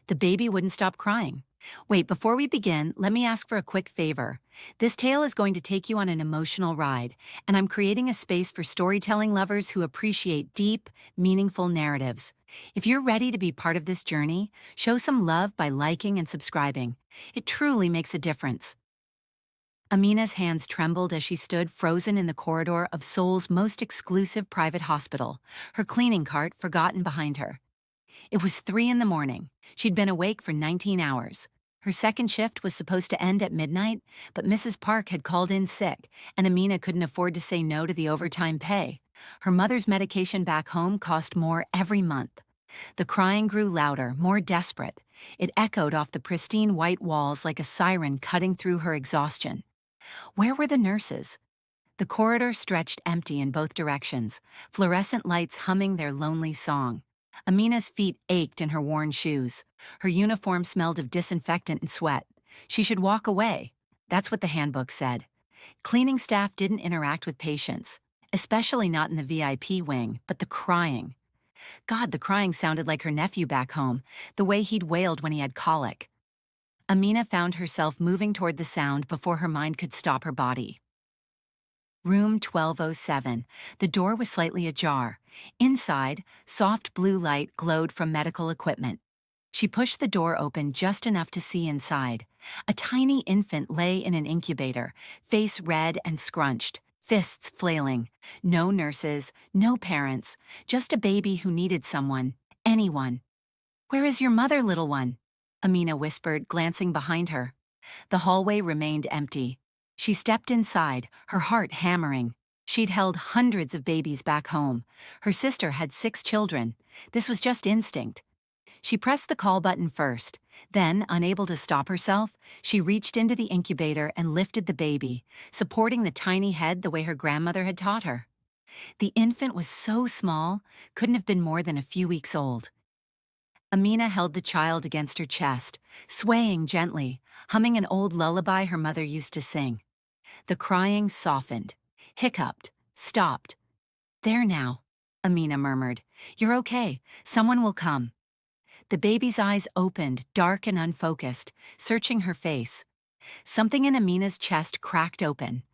The baby wouldn't stop crying. Wait, before we begin, let me ask for a quick favor. This tale is going to take you on an emotional ride, and I'm creating a space for storytelling lovers who appreciate deep, meaningful narratives. If you're ready to be part of this journey, show some love by liking and subscribing. It truly makes a difference. Amina's hands trembled as she stood frozen in the corridor of Seoul's most exclusive private hospital, her cleaning cart forgotten behind her. It was 3 in the morning. She'd been awake for 19 hours. Her second shift was supposed to end at midnight, but Mrs. Park had called in sick, and Amina couldn't afford to say no to the overtime pay. Her mother's medication back home cost more every month. The crying grew louder, more desperate. It echoed off the pristine white walls like a siren cutting through her exhaustion. Where were the nurses? The corridor stretched empty in both directions, fluorescent lights humming their lonely song. Amina's feet ached in her worn shoes. Her uniform smelled of disinfectant and sweat. She should walk away. That's what the handbook said. Cleaning staff didn't interact with patients, especially not in the VIP wing, but the crying. God, the crying sounded like her nephew back home, the way he'd wailed when he had colic. Amina found herself moving toward the sound before her mind could stop her body. Room 1207. The door was slightly ajar. Inside, soft blue light glowed from medical equipment. She pushed the door open just enough to see inside. A tiny infant lay in an incubator, face red and scrunched, fists flailing. No nurses, no parents, just a baby who needed someone, anyone. "Where is your mother, little one?" Amina whispered, glancing behind her. The hallway remained empty. She stepped inside, her heart hammering. She'd held hundreds of babies back home. Her sister had 6 children. This was just instinct. She pressed the call button first. Then, unable to stop herself, she reached into the incubator and lifted the baby, supporting the tiny head the way her grandmother had taught her. The infant was so small, couldn't have been more than a few weeks old. Amina held the child against her chest, swaying gently, humming an old lullaby her mother used to sing. The crying softened, hiccuped, stopped. "There now," Amina murmured. "You're okay. Someone will come." The baby's eyes opened, dark and unfocused, searching her face. Something in Amina's chest cracked open.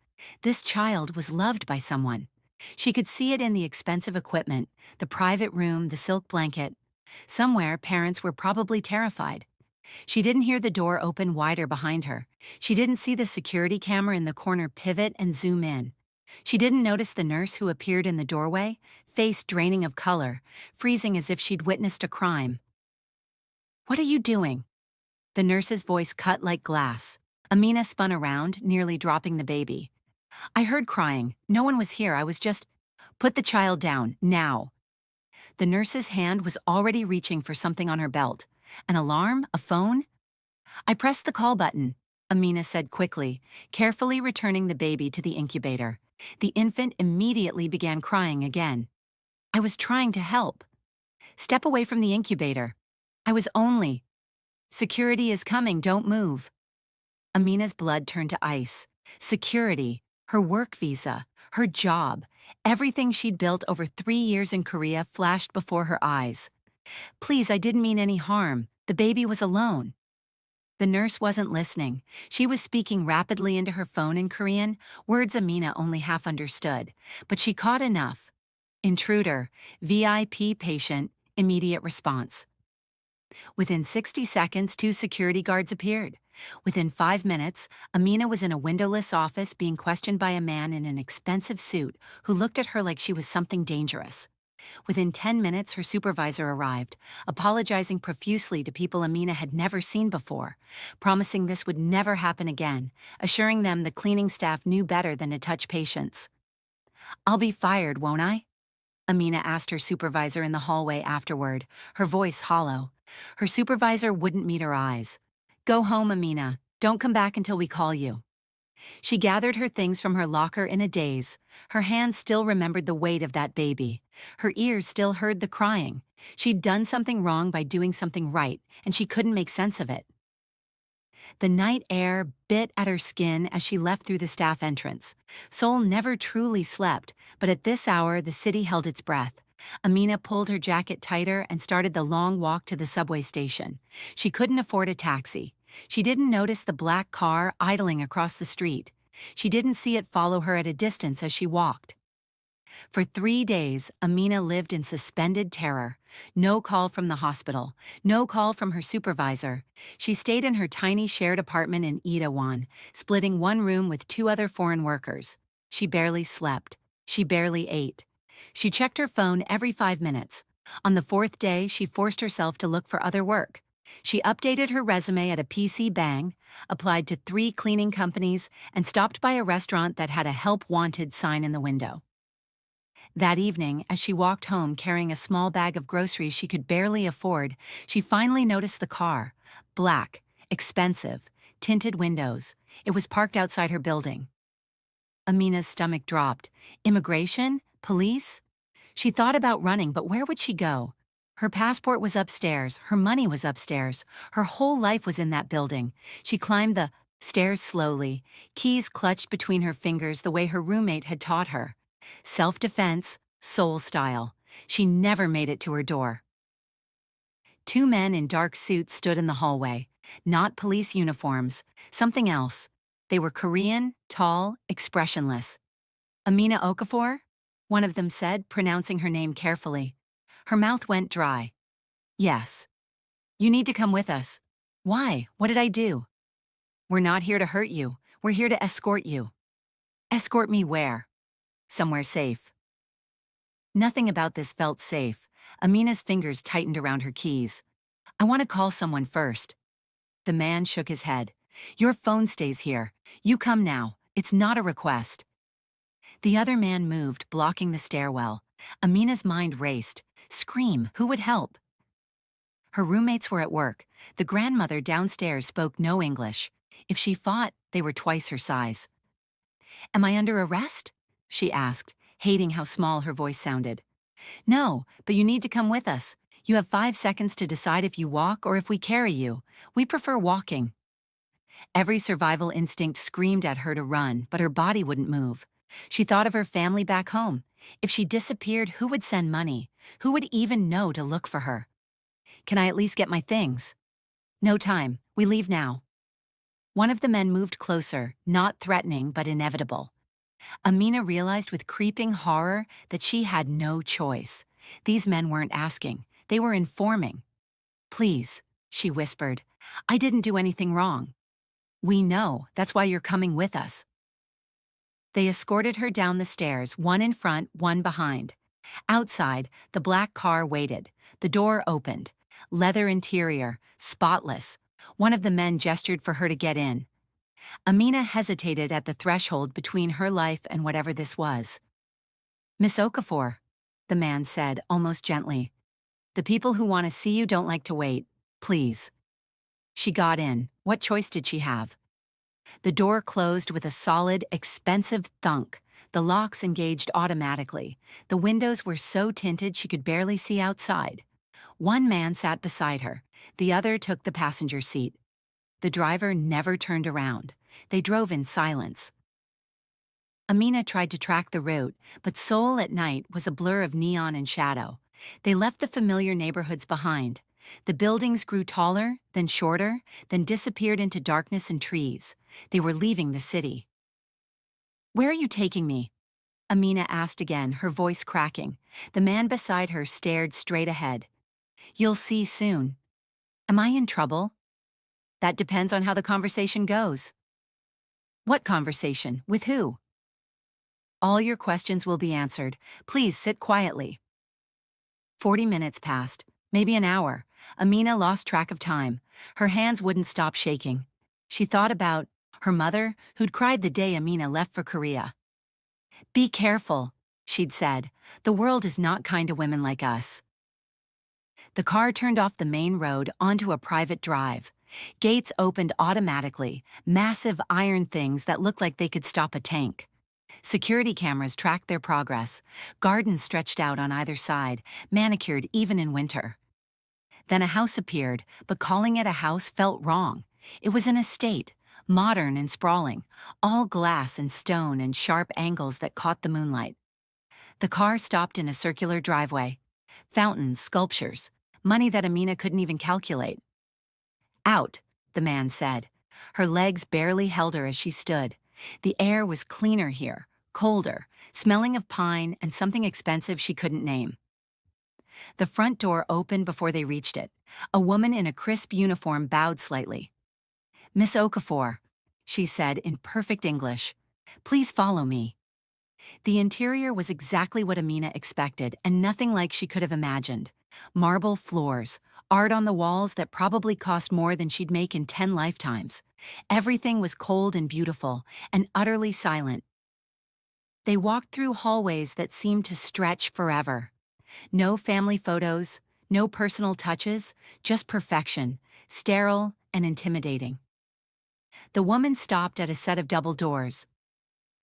This child was loved by someone. She could see it in the expensive equipment, the private room, the silk blanket. Somewhere, parents were probably terrified. She didn't hear the door open wider behind her. She didn't see the security camera in the corner pivot and zoom in. She didn't notice the nurse who appeared in the doorway, face draining of color, freezing as if she'd witnessed a crime. "What are you doing?" The nurse's voice cut like glass. Amina spun around, nearly dropping the baby. "I heard crying. No one was here. I was just—" "Put the child down, now." The nurse's hand was already reaching for something on her belt. An alarm? A phone? "I pressed the call button," Amina said quickly, carefully returning the baby to the incubator. The infant immediately began crying again. "I was trying to help." "Step away from the incubator." "I was only—" "Security is coming, don't move." Amina's blood turned to ice. Security, her work visa, her job, everything she'd built over 3 years in Korea flashed before her eyes. "Please, I didn't mean any harm. The baby was alone." The nurse wasn't listening. She was speaking rapidly into her phone in Korean, words Amina only half understood. But she caught enough. Intruder, VIP patient, immediate response. Within 60 seconds, 2 security guards appeared. Within 5 minutes, Amina was in a windowless office being questioned by a man in an expensive suit who looked at her like she was something dangerous. Within 10 minutes, her supervisor arrived, apologizing profusely to people Amina had never seen before, promising this would never happen again, assuring them the cleaning staff knew better than to touch patients. "I'll be fired, won't I?" Amina asked her supervisor in the hallway afterward, her voice hollow. Her supervisor wouldn't meet her eyes. "Go home, Amina. Don't come back until we call you." She gathered her things from her locker in a daze. Her hands still remembered the weight of that baby. Her ears still heard the crying. She'd done something wrong by doing something right, and she couldn't make sense of it. The night air bit at her skin as she left through the staff entrance. Seoul never truly slept, but at this hour the city held its breath. Amina pulled her jacket tighter and started the long walk to the subway station. She couldn't afford a taxi. She didn't notice the black car idling across the street. She didn't see it follow her at a distance as she walked. For 3 days, Amina lived in suspended terror. No call from the hospital, no call from her supervisor. She stayed in her tiny shared apartment in Itaewon, splitting one room with two other foreign workers. She barely slept. She barely ate. She checked her phone every 5 minutes. On the fourth day, she forced herself to look for other work. She updated her resume at a PC Bang, applied to 3 cleaning companies, and stopped by a restaurant that had a help wanted sign in the window. That evening, as she walked home carrying a small bag of groceries she could barely afford, she finally noticed the car. Black, expensive, tinted windows. It was parked outside her building. Amina's stomach dropped. Immigration? Police? She thought about running, but where would she go? Her passport was upstairs, her money was upstairs, her whole life was in that building. She climbed the stairs slowly, keys clutched between her fingers the way her roommate had taught her. Self-defense, Seoul style. She never made it to her door. 2 men in dark suits stood in the hallway. Not police uniforms, something else. They were Korean, tall, expressionless. Amina Okafor? One of them said, pronouncing her name carefully. Her mouth went dry. Yes. You need to come with us. Why? What did I do? We're not here to hurt you. We're here to escort you. Escort me where? Somewhere safe. Nothing about this felt safe. Amina's fingers tightened around her keys. I want to call someone first. The man shook his head. Your phone stays here. You come now. It's not a request. The other man moved, blocking the stairwell. Amina's mind raced. Scream, who would help? Her roommates were at work. The grandmother downstairs spoke no English. If she fought, they were twice her size. Am I under arrest? She asked, hating how small her voice sounded. No, but you need to come with us. You have 5 seconds to decide if you walk or if we carry you. We prefer walking. Every survival instinct screamed at her to run, but her body wouldn't move. She thought of her family back home. If she disappeared, who would send money? Who would even know to look for her? Can I at least get my things? No time. We leave now. One of the men moved closer, not threatening but inevitable. Amina realized with creeping horror that she had no choice. These men weren't asking. They were informing. Please, she whispered. I didn't do anything wrong. We know. That's why you're coming with us. They escorted her down the stairs, one in front, one behind. Outside, the black car waited. The door opened. Leather interior, spotless. One of the men gestured for her to get in. Amina hesitated at the threshold between her life and whatever this was. Miss Okafor, the man said, almost gently. The people who want to see you don't like to wait. Please. She got in. What choice did she have? The door closed with a solid, expensive thunk. The locks engaged automatically. The windows were so tinted she could barely see outside. One man sat beside her. The other took the passenger seat. The driver never turned around. They drove in silence. Amina tried to track the route, but Seoul at night was a blur of neon and shadow. They left the familiar neighborhoods behind. The buildings grew taller, then shorter, then disappeared into darkness and trees. They were leaving the city. Where are you taking me? Amina asked again, her voice cracking. The man beside her stared straight ahead. You'll see soon. Am I in trouble? That depends on how the conversation goes. What conversation? With who? All your questions will be answered. Please sit quietly. 40 minutes passed, maybe an hour. Amina lost track of time. Her hands wouldn't stop shaking. She thought about her mother, who'd cried the day Amina left for Korea. Be careful, she'd said. The world is not kind to women like us. The car turned off the main road onto a private drive. Gates opened automatically, massive iron things that looked like they could stop a tank. Security cameras tracked their progress. Gardens stretched out on either side, manicured even in winter. Then a house appeared, but calling it a house felt wrong. It was an estate, modern and sprawling, all glass and stone and sharp angles that caught the moonlight. The car stopped in a circular driveway. Fountains, sculptures, money that Amina couldn't even calculate. Out, the man said. Her legs barely held her as she stood. The air was cleaner here, colder, smelling of pine and something expensive she couldn't name. The front door opened before they reached it. A woman in a crisp uniform bowed slightly. "Miss Okafor," she said in perfect English. "Please follow me." The interior was exactly what Amina expected and nothing like she could have imagined. Marble floors, art on the walls that probably cost more than she'd make in 10 lifetimes. Everything was cold and beautiful, and utterly silent. They walked through hallways that seemed to stretch forever. No family photos, no personal touches, just perfection, sterile and intimidating. The woman stopped at a set of double doors.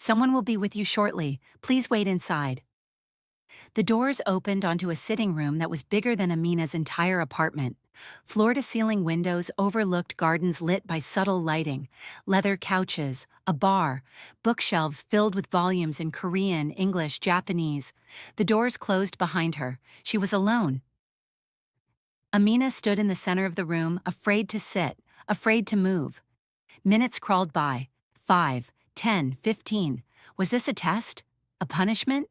"Someone will be with you shortly. Please wait inside." The doors opened onto a sitting room that was bigger than Amina's entire apartment. Floor-to-ceiling windows overlooked gardens lit by subtle lighting, leather couches, a bar, bookshelves filled with volumes in Korean, English, Japanese. The doors closed behind her. She was alone. Amina stood in the center of the room, afraid to sit, afraid to move. Minutes crawled by. 5, 10, 15. Was this a test? A punishment?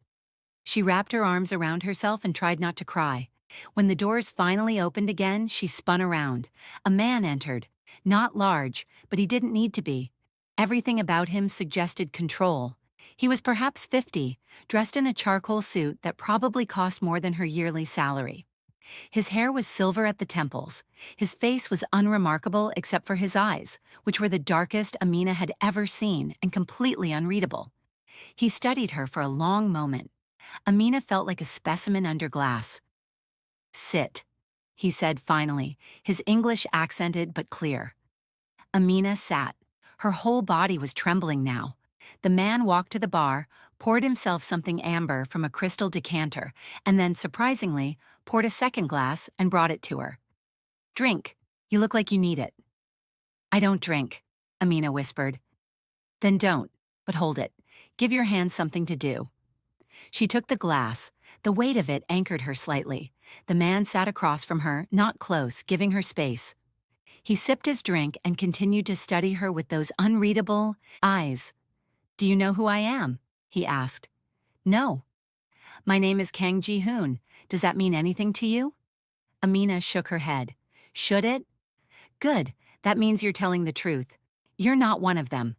She wrapped her arms around herself and tried not to cry. When the doors finally opened again, she spun around. A man entered. Not large, but he didn't need to be. Everything about him suggested control. He was perhaps 50, dressed in a charcoal suit that probably cost more than her yearly salary. His hair was silver at the temples. His face was unremarkable except for his eyes, which were the darkest Amina had ever seen and completely unreadable. He studied her for a long moment. Amina felt like a specimen under glass. "Sit," he said finally, his English accented but clear. Amina sat. Her whole body was trembling now. The man walked to the bar, poured himself something amber from a crystal decanter, and then, surprisingly, poured a second glass and brought it to her. "Drink. You look like you need it." "I don't drink," Amina whispered. "Then don't, but hold it. Give your hand something to do." She took the glass. The weight of it anchored her slightly. The man sat across from her, not close, giving her space. He sipped his drink and continued to study her with those unreadable eyes. "Do you know who I am?" he asked. "No." "My name is Kang Ji-hoon. Does that mean anything to you?" Amina shook her head. "Should it?" "Good. That means you're telling the truth. You're not one of them."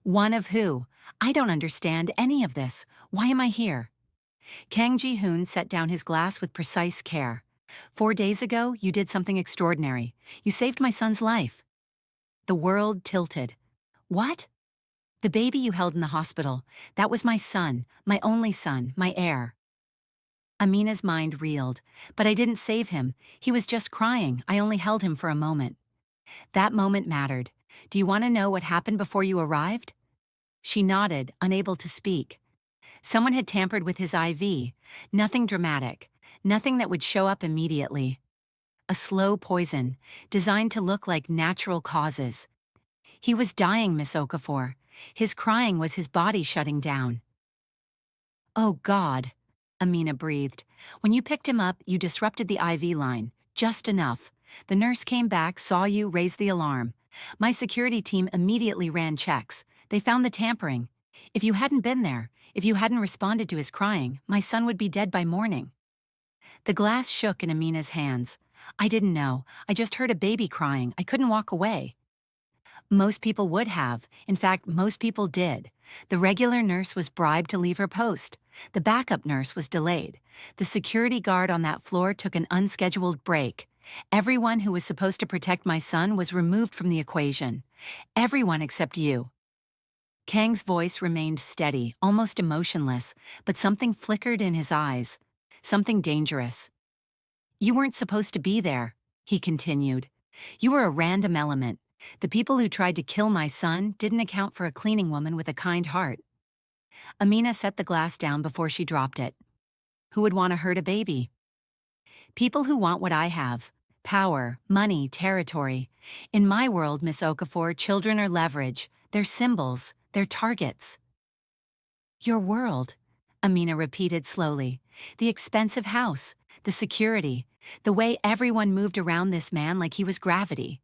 "One of who? I don't understand any of this. Why am I here?" Kang Ji-hoon set down his glass with precise care. "4 days ago, you did something extraordinary. You saved my son's life." The world tilted. "What?" "The baby you held in the hospital. That was my son, my only son, my heir." Amina's mind reeled. "But I didn't save him. He was just crying. I only held him for a moment." "That moment mattered. Do you want to know what happened before you arrived?" She nodded, unable to speak. Someone had tampered with his IV. Nothing dramatic. Nothing that would show up immediately. A slow poison, designed to look like natural causes. He was dying, Miss Okafor. His crying was his body shutting down. "Oh, God," Amina breathed. "When you picked him up, you disrupted the IV line. Just enough. The nurse came back, saw you, raised the alarm. My security team immediately ran checks. They found the tampering. If you hadn't been there, if you hadn't responded to his crying, my son would be dead by morning." The glass shook in Amina's hands. "I didn't know. I just heard a baby crying. I couldn't walk away." Most people would have. In fact, most people did. The regular nurse was bribed to leave her post. The backup nurse was delayed. The security guard on that floor took an unscheduled break. Everyone who was supposed to protect my son was removed from the equation. Everyone except you. Kang's voice remained steady, almost emotionless, but something flickered in his eyes. Something dangerous. "You weren't supposed to be there," he continued. "You were a random element. The people who tried to kill my son didn't account for a cleaning woman with a kind heart." Amina set the glass down before she dropped it. "Who would want to hurt a baby?" "People who want what I have. Power, money, territory. In my world, Miss Okafor, children are leverage. They're symbols. They're targets." "Your world," Amina repeated slowly. The expensive house, the security, the way everyone moved around this man like he was gravity.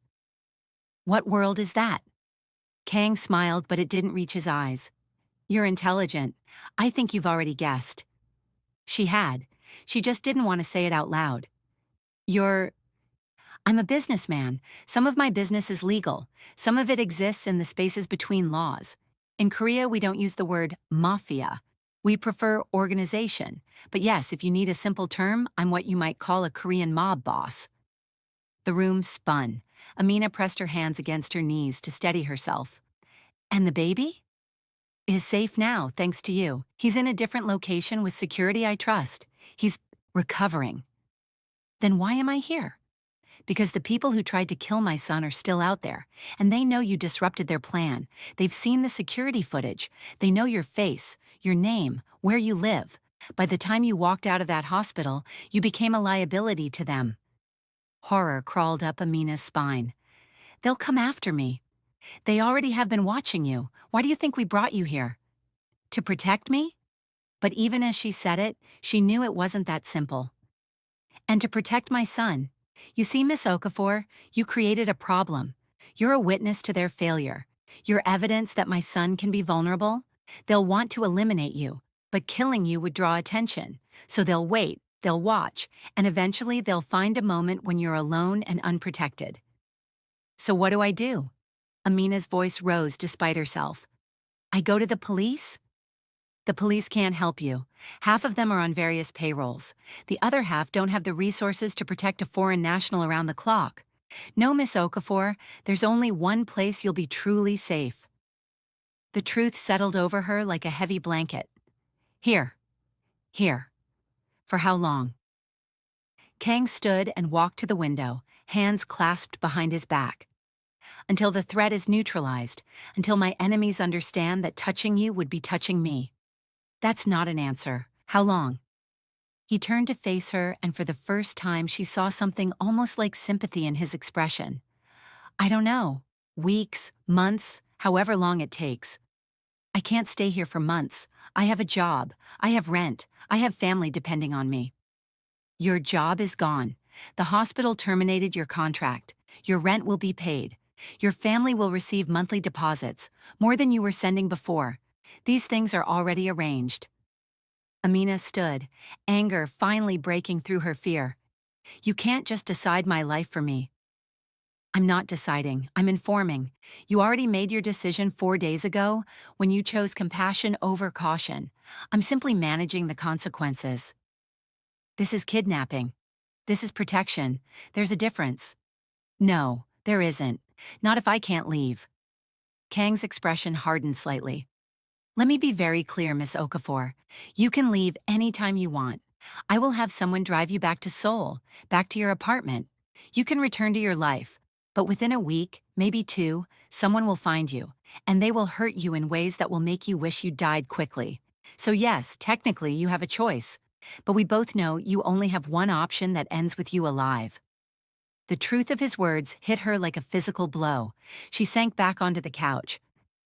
What world is that? Kang smiled, but it didn't reach his eyes. You're intelligent. I think you've already guessed. She had. She just didn't want to say it out loud. You're... I'm a businessman. Some of my business is legal. Some of it exists in the spaces between laws. In Korea, we don't use the word mafia. We prefer organization. But yes, if you need a simple term, I'm what you might call a Korean mob boss. The room spun. Amina pressed her hands against her knees to steady herself. And the baby? Is safe now, thanks to you. He's in a different location with security I trust. He's recovering. Then why am I here? Because the people who tried to kill my son are still out there, and they know you disrupted their plan. They've seen the security footage. They know your face, your name, where you live. By the time you walked out of that hospital, you became a liability to them. Horror crawled up Amina's spine. They'll come after me. They already have been watching you. Why do you think we brought you here? To protect me? But even as she said it, she knew it wasn't that simple. And to protect my son. You see, Miss Okafor, you created a problem. You're a witness to their failure. You're evidence that my son can be vulnerable. They'll want to eliminate you, but killing you would draw attention. So they'll wait, they'll watch, and eventually they'll find a moment when you're alone and unprotected. So what do? Amina's voice rose despite herself. I go to the police? The police can't help you. Half of them are on various payrolls. The other half don't have the resources to protect a foreign national around the clock. No, Miss Okafor, there's only one place you'll be truly safe. The truth settled over her like a heavy blanket. Here. For how long? Kang stood and walked to the window, hands clasped behind his back. Until the threat is neutralized, until my enemies understand that touching you would be touching me. That's not an answer. How long? He turned to face her, and for the first time she saw something almost like sympathy in his expression. I don't know. Weeks, months, however long it takes. I can't stay here for months. I have a job. I have rent. I have family depending on me. Your job is gone. The hospital terminated your contract. Your rent will be paid. Your family will receive monthly deposits, more than you were sending before. These things are already arranged. Amina stood, anger finally breaking through her fear. You can't just decide my life for me. I'm not deciding, I'm informing. You already made your decision 4 days ago when you chose compassion over caution. I'm simply managing the consequences. This is kidnapping. This is protection. There's a difference. No, there isn't. Not if I can't leave. Kang's expression hardened slightly. Let me be very clear, Miss Okafor. You can leave anytime you want. I will have someone drive you back to Seoul, back to your apartment. You can return to your life. But within a week, maybe 2, someone will find you, and they will hurt you in ways that will make you wish you died quickly. So yes, technically you have a choice. But we both know you only have one option that ends with you alive. The truth of his words hit her like a physical blow. She sank back onto the couch.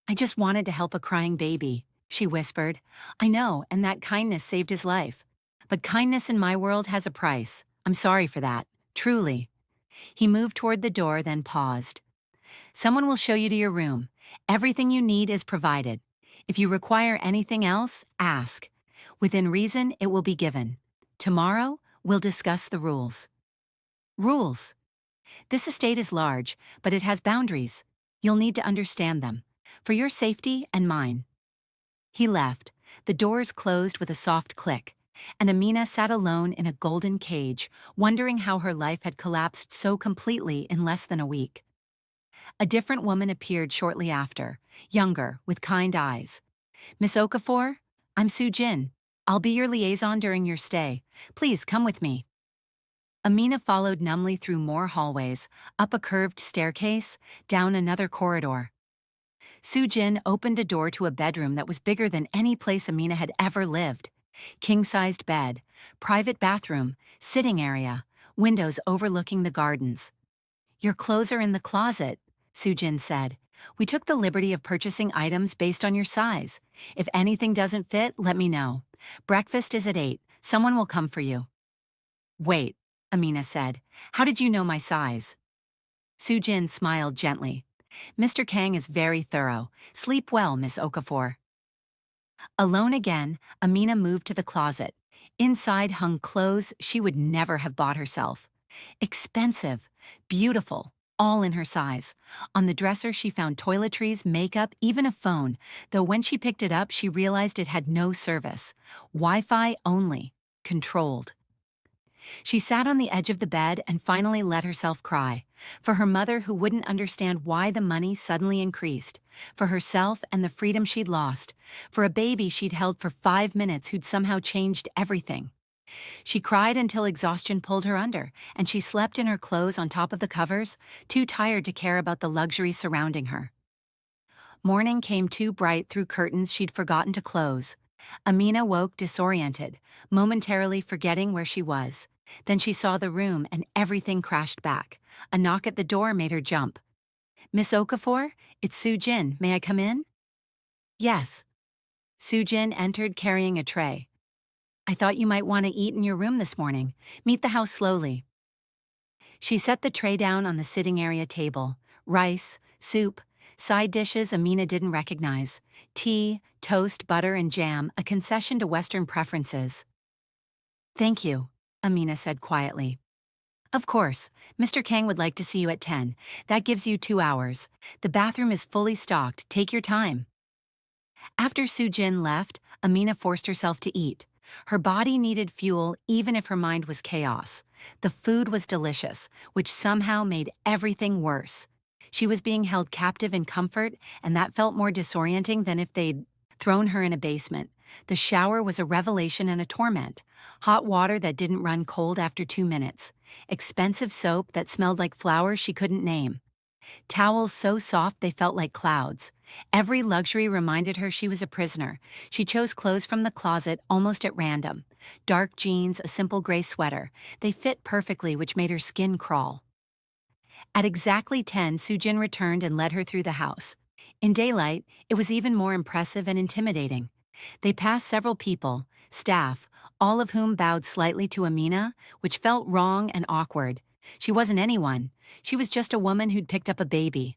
I just wanted to help a crying baby, she whispered. I know, and that kindness saved his life. But kindness in my world has a price. I'm sorry for that, truly. He moved toward the door, then paused. Someone will show you to your room. Everything you need is provided. If you require anything else, ask. Within reason, it will be given. Tomorrow, we'll discuss the rules. Rules. This estate is large, but it has boundaries. You'll need to understand them. For your safety and mine. He left. The doors closed with a soft click, and Amina sat alone in a golden cage, wondering how her life had collapsed so completely in less than a week. A different woman appeared shortly after, younger, with kind eyes. Miss Okafor, I'm Soo-jin. I'll be your liaison during your stay. Please come with me. Amina followed numbly through more hallways, up a curved staircase, down another corridor. Soo-jin opened a door to a bedroom that was bigger than any place Amina had ever lived. King-sized bed, private bathroom, sitting area, windows overlooking the gardens. Your clothes are in the closet, Soo-jin said. We took the liberty of purchasing items based on your size. If anything doesn't fit, let me know. Breakfast is at 8. Someone will come for you. Wait, Amina said. How did you know my size? Sujin smiled gently. Mr. Kang is very thorough. Sleep well, Miss Okafor. Alone again, Amina moved to the closet. Inside hung clothes she would never have bought herself. Expensive, beautiful, all in her size. On the dresser she found toiletries, makeup, even a phone, though when she picked it up she realized it had no service. Wi-Fi only. Controlled. She sat on the edge of the bed and finally let herself cry. For her mother who wouldn't understand why the money suddenly increased. For herself and the freedom she'd lost. For a baby she'd held for 5 minutes who'd somehow changed everything. She cried until exhaustion pulled her under, and she slept in her clothes on top of the covers, too tired to care about the luxury surrounding her. Morning came too bright through curtains she'd forgotten to close. Amina woke disoriented, momentarily forgetting where she was. Then she saw the room and everything crashed back. A knock at the door made her jump. Miss Okafor, it's Sujin. May I come in? Yes. Sujin entered carrying a tray. I thought you might want to eat in your room this morning. Meet the house slowly. She set the tray down on the sitting area table. Rice, soup, side dishes Amina didn't recognize. Tea, toast, butter, and jam, a concession to Western preferences. Thank you, Amina said quietly. Of course, Mr. Kang would like to see you at 10. That gives you 2 hours. The bathroom is fully stocked. Take your time. After Sujin left, Amina forced herself to eat. Her body needed fuel even if her mind was chaos. The food was delicious, which somehow made everything worse. She was being held captive in comfort, and that felt more disorienting than if they'd thrown her in a basement. The shower was a revelation and a torment. Hot water that didn't run cold after 2 minutes. Expensive soap that smelled like flowers she couldn't name. Towels so soft they felt like clouds. Every luxury reminded her she was a prisoner. She chose clothes from the closet almost at random. Dark jeans, a simple gray sweater. They fit perfectly, which made her skin crawl. At exactly 10, Sujin returned and led her through the house. In daylight, it was even more impressive and intimidating. They passed several people, staff, all of whom bowed slightly to Amina, which felt wrong and awkward. She wasn't anyone. She was just a woman who'd picked up a baby.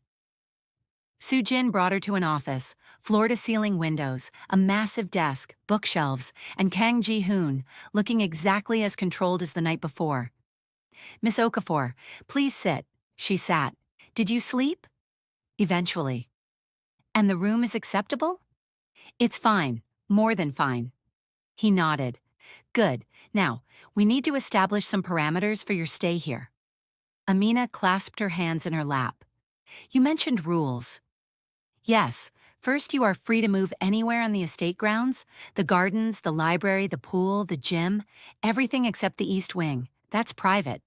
Sujin brought her to an office, floor-to-ceiling windows, a massive desk, bookshelves, and Kang Ji-hoon, looking exactly as controlled as the night before. Miss Okafor, please sit. She sat. Did you sleep? Eventually. And the room is acceptable? It's fine. More than fine. He nodded. Good. Now, we need to establish some parameters for your stay here. Amina clasped her hands in her lap. You mentioned rules. Yes. First, you are free to move anywhere on the estate grounds. The gardens, the library, the pool, the gym. Everything except the East Wing. That's private.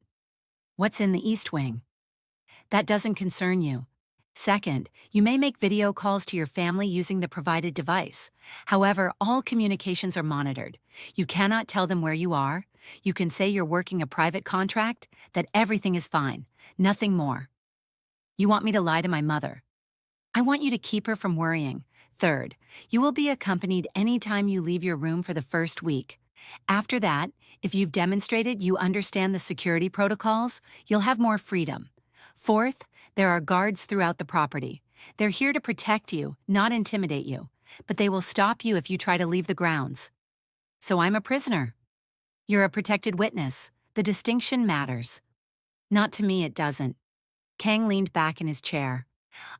What's in the East Wing? That doesn't concern you. Second, you may make video calls to your family using the provided device. However, all communications are monitored. You cannot tell them where you are. You can say you're working a private contract, that everything is fine, nothing more. You want me to lie to my mother. I want you to keep her from worrying. Third, you will be accompanied anytime you leave your room for the first week. After that, if you've demonstrated you understand the security protocols, you'll have more freedom. Fourth, there are guards throughout the property. They're here to protect you, not intimidate you, but they will stop you if you try to leave the grounds. So I'm a prisoner. You're a protected witness. The distinction matters. Not to me, it doesn't. Kang leaned back in his chair.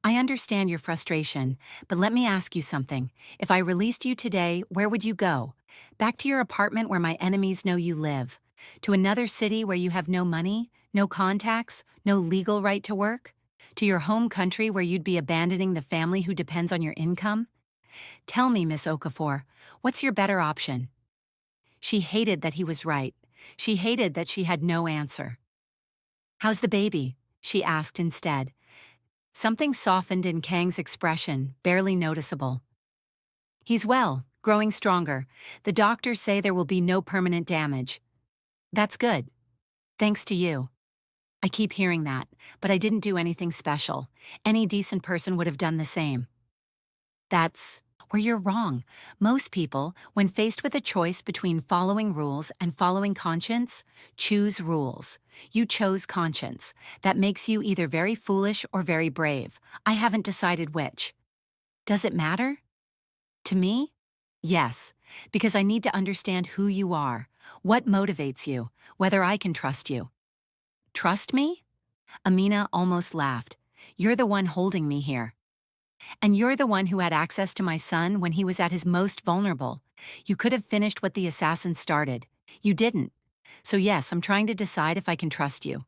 I understand your frustration, but let me ask you something. If I released you today, where would you go? Back to your apartment where my enemies know you live? To another city where you have no money, no contacts, no legal right to work? To your home country where you'd be abandoning the family who depends on your income? Tell me, Miss Okafor, what's your better option? She hated that he was right. She hated that she had no answer. How's the baby? She asked instead. Something softened in Kang's expression, barely noticeable. He's well, growing stronger. The doctors say there will be no permanent damage. That's good. Thanks to you. I keep hearing that, but I didn't do anything special. Any decent person would have done the same. That's Or you're wrong. Most people, when faced with a choice between following rules and following conscience, choose rules. You chose conscience. That makes you either very foolish or very brave. I haven't decided which. Does it matter? To me? Yes, because I need to understand who you are, what motivates you, whether I can trust you. Trust me? Amina almost laughed. You're the one holding me here. And you're the one who had access to my son when he was at his most vulnerable. You could have finished what the assassin started. You didn't. So yes, I'm trying to decide if I can trust you.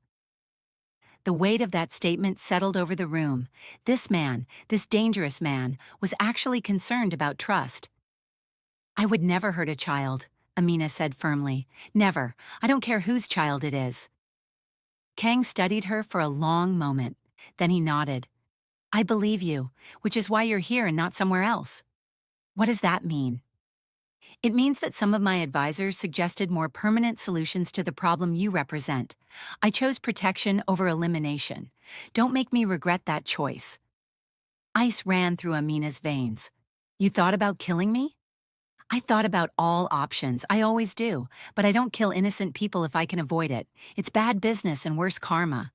The weight of that statement settled over the room. This man, this dangerous man, was actually concerned about trust. I would never hurt a child, Amina said firmly. Never. I don't care whose child it is. Kang studied her for a long moment. Then he nodded. I believe you, which is why you're here and not somewhere else. What does that mean? It means that some of my advisors suggested more permanent solutions to the problem you represent. I chose protection over elimination. Don't make me regret that choice. Ice ran through Amina's veins. You thought about killing me? I thought about all options, I always do, but I don't kill innocent people if I can avoid it. It's bad business and worse karma.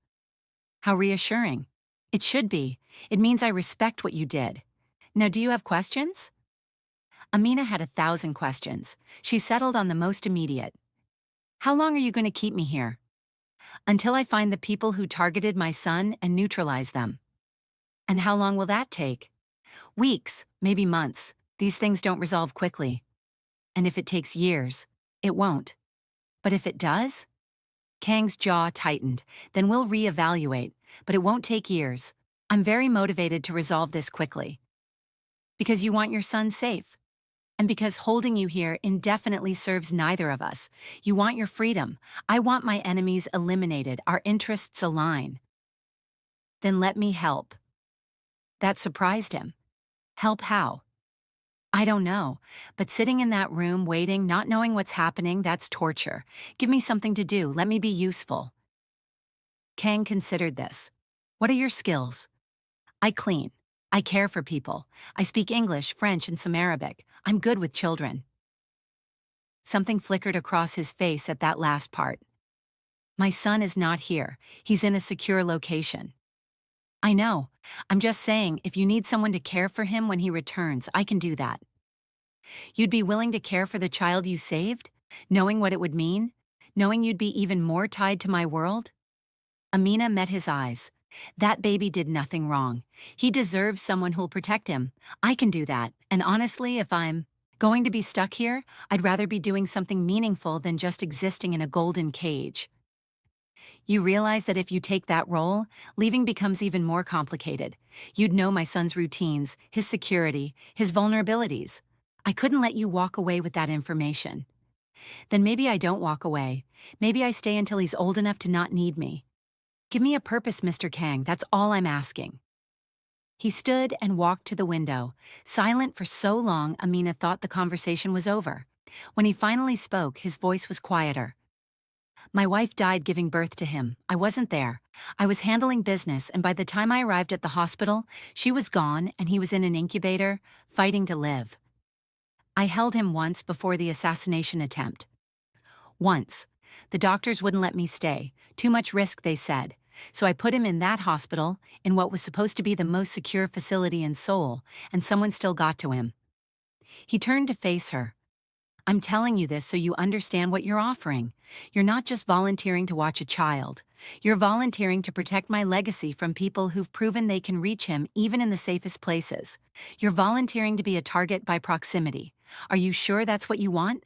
How reassuring. It should be. It means I respect what you did. Now, do you have questions? Amina had 1,000 questions. She settled on the most immediate. How long are you going to keep me here? Until I find the people who targeted my son and neutralize them. And how long will that take? Weeks, maybe months. These things don't resolve quickly. And if it takes years, it won't. But if it does? Kang's jaw tightened. Then we'll reevaluate, but it won't take years. I'm very motivated to resolve this quickly. Because you want your son safe. And because holding you here indefinitely serves neither of us. You want your freedom. I want my enemies eliminated. Our interests align. Then let me help. That surprised him. Help how? I don't know, but sitting in that room waiting, not knowing what's happening, that's torture. Give me something to do. Let me be useful. Kang considered this. What are your skills? I clean. I care for people. I speak English, French, and some Arabic. I'm good with children. Something flickered across his face at that last part. My son is not here. He's in a secure location. I know. I'm just saying, if you need someone to care for him when he returns, I can do that. You'd be willing to care for the child you saved? Knowing what it would mean? Knowing you'd be even more tied to my world? Amina met his eyes. That baby did nothing wrong. He deserves someone who'll protect him. I can do that, and honestly, if I'm going to be stuck here, I'd rather be doing something meaningful than just existing in a golden cage. You realize that if you take that role, leaving becomes even more complicated. You'd know my son's routines, his security, his vulnerabilities. I couldn't let you walk away with that information. Then maybe I don't walk away. Maybe I stay until he's old enough to not need me. Give me a purpose, Mr. Kang, that's all I'm asking. He stood and walked to the window. Silent for so long, Amina thought the conversation was over. When he finally spoke, his voice was quieter. My wife died giving birth to him. I wasn't there. I was handling business, and by the time I arrived at the hospital, she was gone and he was in an incubator, fighting to live. I held him once before the assassination attempt. Once. The doctors wouldn't let me stay. Too much risk, they said. So I put him in that hospital, in what was supposed to be the most secure facility in Seoul, and someone still got to him. He turned to face her. I'm telling you this so you understand what you're offering. You're not just volunteering to watch a child. You're volunteering to protect my legacy from people who've proven they can reach him even in the safest places. You're volunteering to be a target by proximity. Are you sure that's what you want?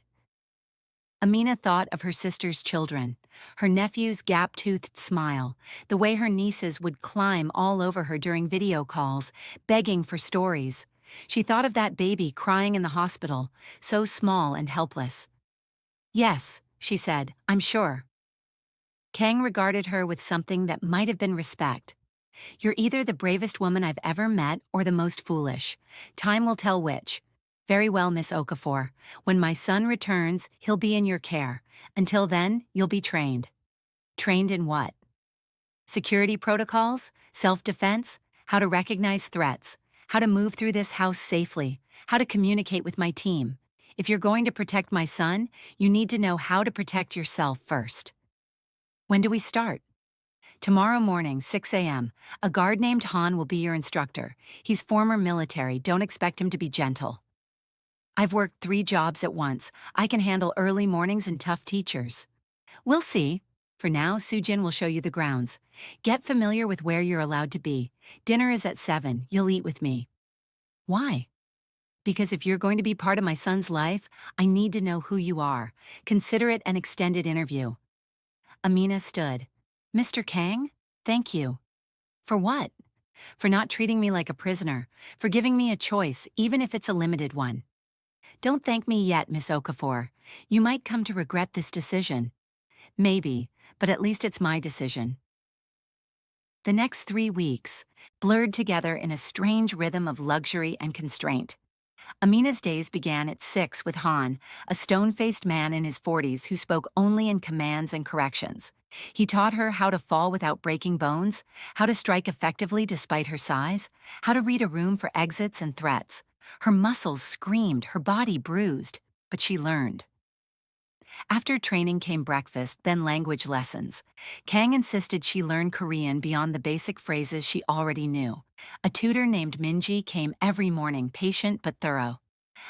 Amina thought of her sister's children, her nephew's gap-toothed smile, the way her nieces would climb all over her during video calls, begging for stories. She thought of that baby crying in the hospital, so small and helpless. Yes, she said, I'm sure. Kang regarded her with something that might have been respect. You're either the bravest woman I've ever met or the most foolish. Time will tell which. Very well, Miss Okafor. When my son returns, he'll be in your care. Until then, you'll be trained. Trained in what? Security protocols? Self-defense? How to recognize threats? How to move through this house safely? how to communicate with my team. If you're going to protect my son, you need to know how to protect yourself first. When do we start? Tomorrow morning, 6 a.m. A guard named Han will be your instructor. He's former military, don't expect him to be gentle. I've worked 3 jobs at once. I can handle early mornings and tough teachers. We'll see. For now, Sujin will show you the grounds. Get familiar with where you're allowed to be. Dinner is at 7. You'll eat with me. Why? Because if you're going to be part of my son's life, I need to know who you are. Consider it an extended interview. Amina stood. Mr. Kang? Thank you. For what? For not treating me like a prisoner, for giving me a choice, even if it's a limited one. Don't thank me yet, Miss Okafor. You might come to regret this decision. Maybe, but at least it's my decision. The next 3 weeks, blurred together in a strange rhythm of luxury and constraint. Amina's days began at 6 with Han, a stone-faced man in his 40s who spoke only in commands and corrections. He taught her how to fall without breaking bones, how to strike effectively despite her size, how to read a room for exits and threats. Her muscles screamed, her body bruised, but she learned. After training came breakfast, then language lessons. Kang insisted she learn Korean beyond the basic phrases she already knew. A tutor named Minji came every morning, patient but thorough.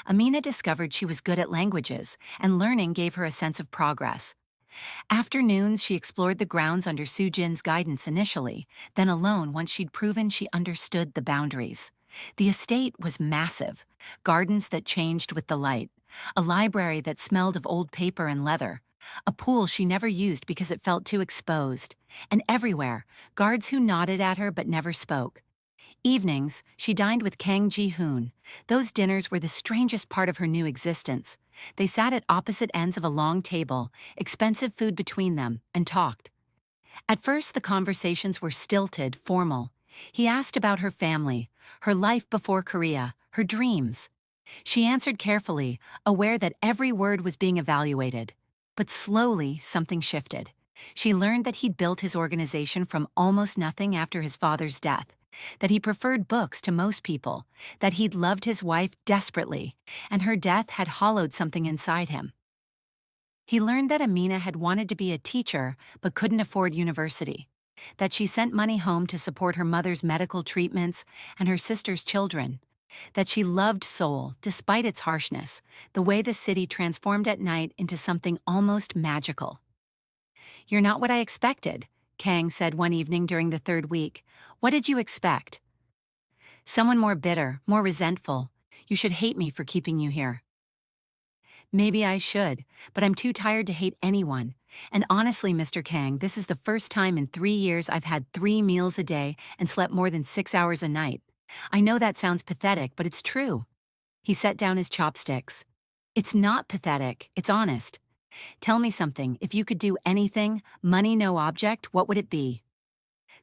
Amina discovered she was good at languages, and learning gave her a sense of progress. Afternoons, she explored the grounds under Sujin's guidance initially, then alone once she'd proven she understood the boundaries. The estate was massive, gardens that changed with the light, a library that smelled of old paper and leather, a pool she never used because it felt too exposed, and everywhere, guards who nodded at her but never spoke. Evenings, she dined with Kang Ji-hoon. Those dinners were the strangest part of her new existence. They sat at opposite ends of a long table, expensive food between them, and talked. At first, the conversations were stilted, formal. He asked about her family, her life before Korea, her dreams. She answered carefully, aware that every word was being evaluated. But slowly, something shifted. She learned that he'd built his organization from almost nothing after his father's death, that he preferred books to most people, that he'd loved his wife desperately, and her death had hollowed something inside him. He learned that Amina had wanted to be a teacher but couldn't afford university, that she sent money home to support her mother's medical treatments and her sister's children, that she loved Seoul despite its harshness, the way the city transformed at night into something almost magical. "You're not what I expected," Kang said one evening during the 3rd week. "What did you expect?" "Someone more bitter, more resentful. You should hate me for keeping you here." "Maybe I should, but I'm too tired to hate anyone. And honestly, Mr. Kang, this is the first time in 3 years I've had 3 meals a day and slept more than 6 hours a night. I know that sounds pathetic, but it's true." He set down his chopsticks. "It's not pathetic, it's honest. Tell me something, if you could do anything, money no object, what would it be?"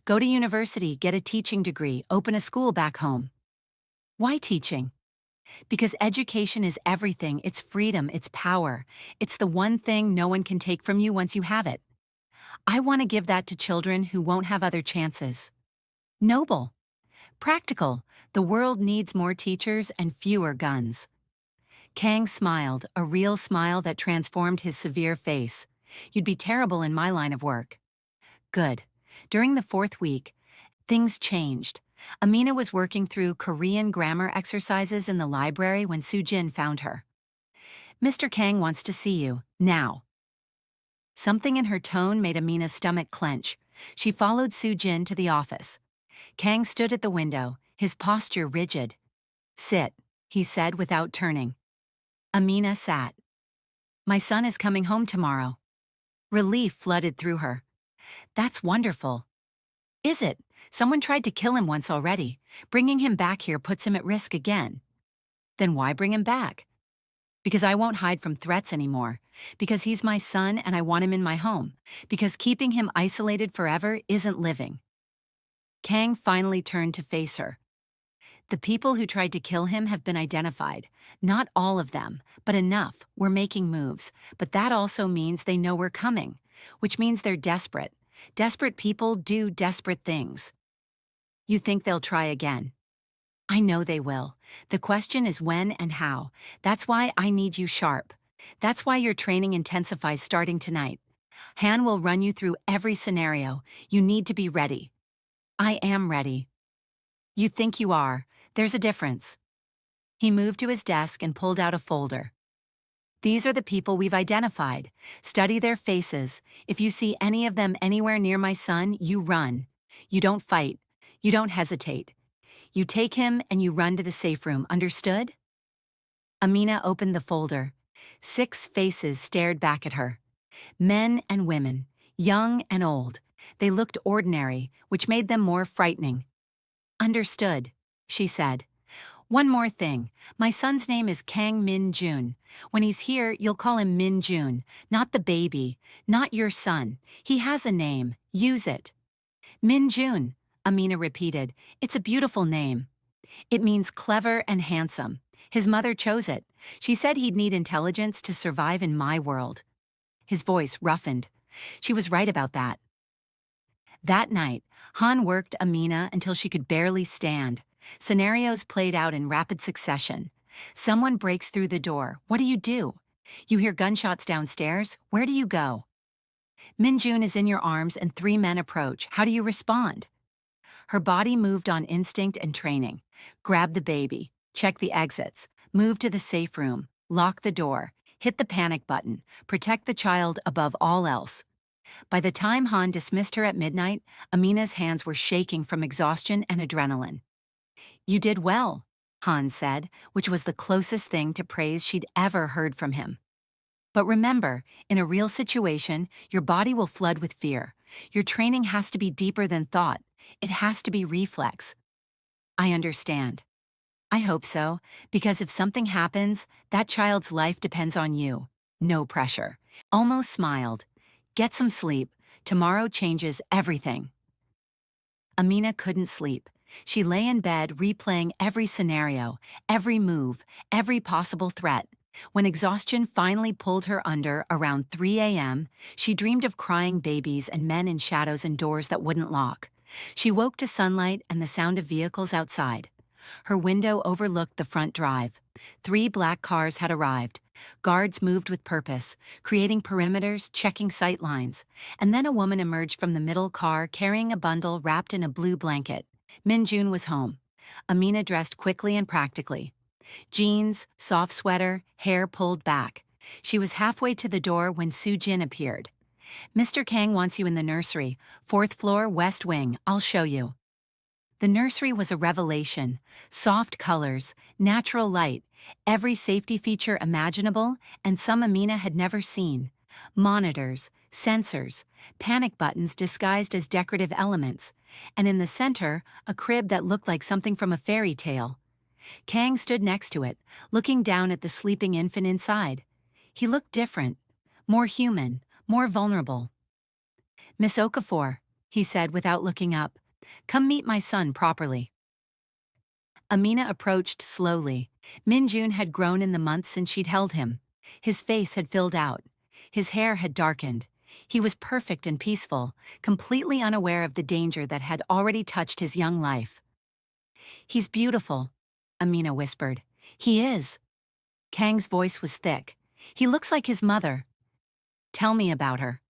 "Go to university, get a teaching degree, open a school back home." "Why teaching?" "Because education is everything, it's freedom, it's power. It's the one thing no one can take from you once you have it. I want to give that to children who won't have other chances." "Noble." "Practical. The world needs more teachers and fewer guns." Kang smiled, a real smile that transformed his severe face. "You'd be terrible in my line of work." "Good." During the 4th week, things changed. Amina was working through Korean grammar exercises in the library when Sujin found her. "Mr. Kang wants to see you, now." Something in her tone made Amina's stomach clench. She followed Sujin to the office. Kang stood at the window, his posture rigid. "Sit," he said without turning. Amina sat. "My son is coming home tomorrow." Relief flooded through her. "That's wonderful." "Is it? Someone tried to kill him once already. Bringing him back here puts him at risk again." "Then why bring him back?" "Because I won't hide from threats anymore. Because he's my son and I want him in my home. Because keeping him isolated forever isn't living." Kang finally turned to face her. "The people who tried to kill him have been identified. Not all of them, but enough. We're making moves. But that also means they know we're coming, which means they're desperate. Desperate people do desperate things." "You think they'll try again?" I know they will. The question is when and how. That's why I need you sharp. That's why your training intensifies starting tonight. Han will run you through every scenario. You need to be ready. I am ready. You think you are. There's a difference. He moved to his desk and pulled out a folder. These are the people we've identified. Study their faces. If you see any of them anywhere near my son, you run. You don't fight. You don't hesitate. You take him and you run to the safe room, understood? Amina opened the folder. 6 faces stared back at her. Men and women, young and old. They looked ordinary, which made them more frightening. Understood, she said. One more thing. My son's name is Kang Min Jun. When he's here, you'll call him Min Jun, not the baby, not your son. He has a name. Use it. Min Jun, Amina repeated. It's a beautiful name. It means clever and handsome. His mother chose it. She said he'd need intelligence to survive in my world. His voice roughened. She was right about that. That night, Han worked Amina until she could barely stand. Scenarios played out in rapid succession. Someone breaks through the door. What do? You hear gunshots downstairs. Where do you go? Minjun is in your arms and 3 men approach. How do you respond? Her body moved on instinct and training. Grab the baby. Check the exits. Move to the safe room. Lock the door. Hit the panic button. Protect the child above all else. By the time Han dismissed her at midnight, Amina's hands were shaking from exhaustion and adrenaline. You did well, Han said, which was the closest thing to praise she'd ever heard from him. But remember, in a real situation, your body will flood with fear. Your training has to be deeper than thought. It has to be reflex. I understand. I hope so, because if something happens, that child's life depends on you. No pressure. Almost smiled. Get some sleep. Tomorrow changes everything. Amina couldn't sleep. She lay in bed replaying every scenario, every move, every possible threat. When exhaustion finally pulled her under around 3 a.m., she dreamed of crying babies and men in shadows and doors that wouldn't lock. She woke to sunlight and the sound of vehicles outside. Her window overlooked the front drive. 3 black cars had arrived. Guards moved with purpose, creating perimeters, checking sight lines. And then a woman emerged from the middle car carrying a bundle wrapped in a blue blanket. Minjun was home. Amina dressed quickly and practically. Jeans, soft sweater, hair pulled back. She was halfway to the door when Soo-jin appeared. Mr. Kang wants you in the nursery, 4th floor, west wing. I'll show you. The nursery was a revelation. Soft colors, natural light, every safety feature imaginable, and some Amina had never seen. Monitors, sensors, panic buttons disguised as decorative elements, and in the center, a crib that looked like something from a fairy tale. Kang stood next to it, looking down at the sleeping infant inside. He looked different, more human, more vulnerable. Miss Okafor, he said without looking up, come meet my son properly. Amina approached slowly. Minjun had grown in the months since she'd held him. His face had filled out. His hair had darkened. He was perfect and peaceful, completely unaware of the danger that had already touched his young life. He's beautiful, Amina whispered. He is. Kang's voice was thick. He looks like his mother. Tell me about her.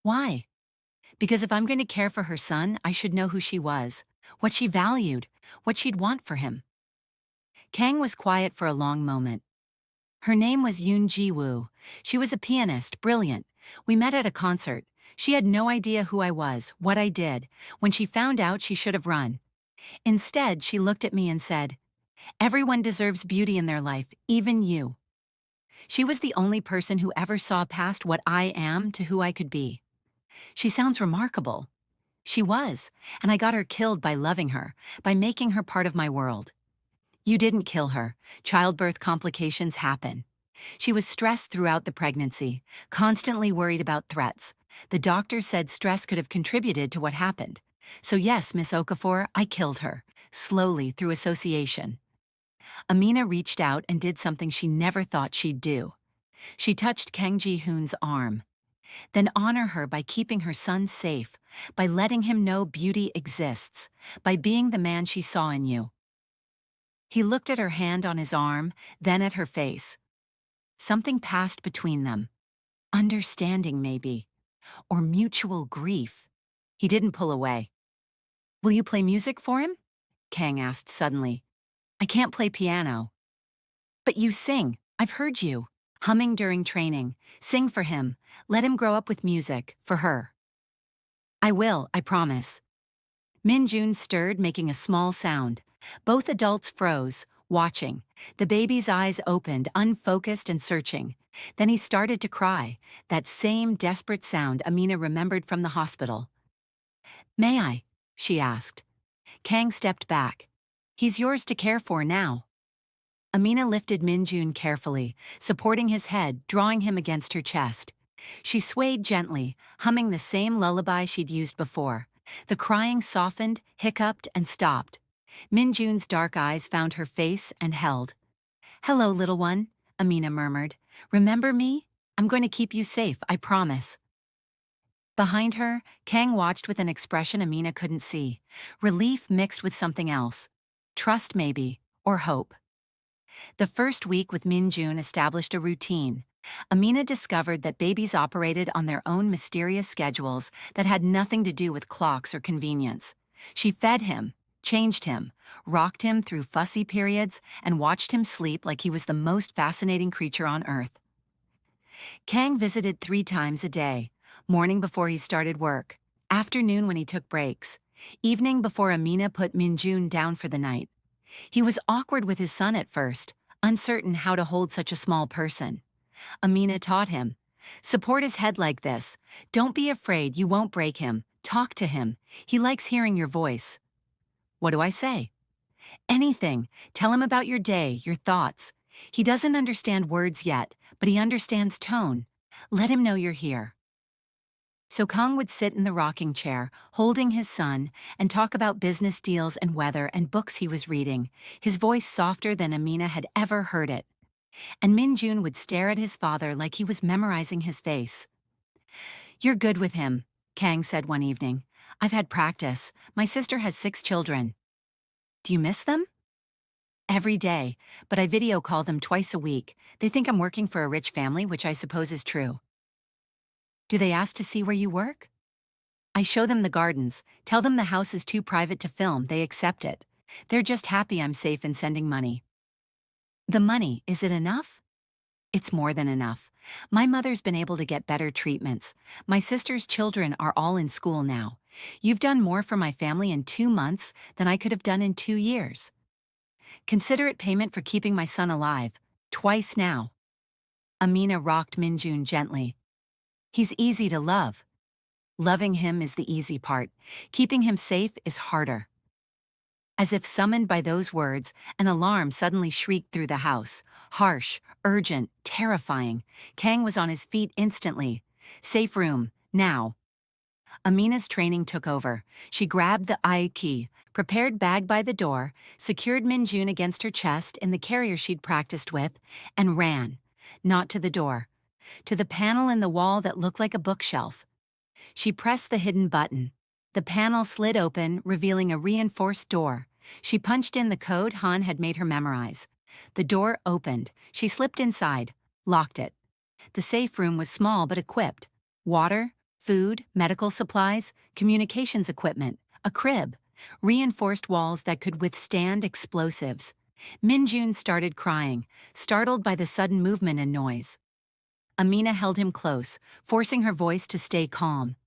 Why? Because if I'm going to care for her son, I should know who she was, what she valued, what she'd want for him. Kang was quiet for a long moment. Her name was Yoon Ji-woo. She was a pianist, brilliant. We met at a concert. She had no idea who I was, what I did. When she found out, she should have run. Instead, she looked at me and said, everyone deserves beauty in their life, even you. She was the only person who ever saw past what I am to who I could be. She sounds remarkable. She was, and I got her killed by loving her, by making her part of my world. You didn't kill her. Childbirth complications happen. She was stressed throughout the pregnancy, constantly worried about threats. The doctor said stress could have contributed to what happened. So yes, Miss Okafor, I killed her, slowly through association. Amina reached out and did something she never thought she'd do. She touched Kang Ji-hoon's arm. Then honor her by keeping her son safe, by letting him know beauty exists, by being the man she saw in you. He looked at her hand on his arm, then at her face. Something passed between them. Understanding, maybe. Or mutual grief. He didn't pull away. Will you play music for him? Kang asked suddenly. I can't play piano. But you sing. I've heard you. Humming during training. Sing for him. Let him grow up with music, for her. I will, I promise. Min-jun stirred, making a small sound. Both adults froze, watching. The baby's eyes opened, unfocused and searching. Then he started to cry, that same desperate sound Amina remembered from the hospital. May I? She asked. Kang stepped back. He's yours to care for now. Amina lifted Min-jun carefully, supporting his head, drawing him against her chest. She swayed gently, humming the same lullaby she'd used before. The crying softened, hiccuped, and stopped. Min-jun's dark eyes found her face and held. Hello, little one, Amina murmured. Remember me? I'm going to keep you safe, I promise. Behind her, Kang watched with an expression Amina couldn't see. Relief mixed with something else. Trust, maybe, or hope. The first week with Min-jun established a routine. Amina discovered that babies operated on their own mysterious schedules that had nothing to do with clocks or convenience. She fed him, changed him, rocked him through fussy periods, and watched him sleep like he was the most fascinating creature on earth. Kang visited 3 times a day, morning before he started work, afternoon when he took breaks, evening before Amina put Min-jun down for the night. He was awkward with his son at first, uncertain how to hold such a small person. Amina taught him. Support his head like this. Don't be afraid, you won't break him. Talk to him. He likes hearing your voice. What do I say? Anything. Tell him about your day, your thoughts. He doesn't understand words yet, but he understands tone. Let him know you're here. So Kang would sit in the rocking chair, holding his son, and talk about business deals and weather and books he was reading, his voice softer than Amina had ever heard it. And Min-jun would stare at his father like he was memorizing his face. You're good with him, Kang said one evening. I've had practice. My sister has 6 children. Do you miss them? Every day, but I video call them twice a week. They think I'm working for a rich family, which I suppose is true. Do they ask to see where you work? I show them the gardens, tell them the house is too private to film, they accept it. They're just happy I'm safe in sending money. The money, is it enough? It's more than enough. My mother's been able to get better treatments. My sister's children are all in school now. You've done more for my family in 2 months than I could have done in 2 years. Consider it payment for keeping my son alive. Twice now. Amina rocked Min-jun gently. He's easy to love. Loving him is the easy part. Keeping him safe is harder. As if summoned by those words, an alarm suddenly shrieked through the house. Harsh, urgent, terrifying. Kang was on his feet instantly. Safe room, now. Amina's training took over. She grabbed the eye key, prepared bag by the door, secured Min-jun against her chest in the carrier she'd practiced with, and ran. Not to the door. To the panel in the wall that looked like a bookshelf. She pressed the hidden button. The panel slid open, revealing a reinforced door. She punched in the code Han had made her memorize. The door opened. She slipped inside, locked it. The safe room was small but equipped. Water, food, medical supplies, communications equipment, a crib, reinforced walls that could withstand explosives. Min-jun started crying, startled by the sudden movement and noise. Amina held him close, forcing her voice to stay calm.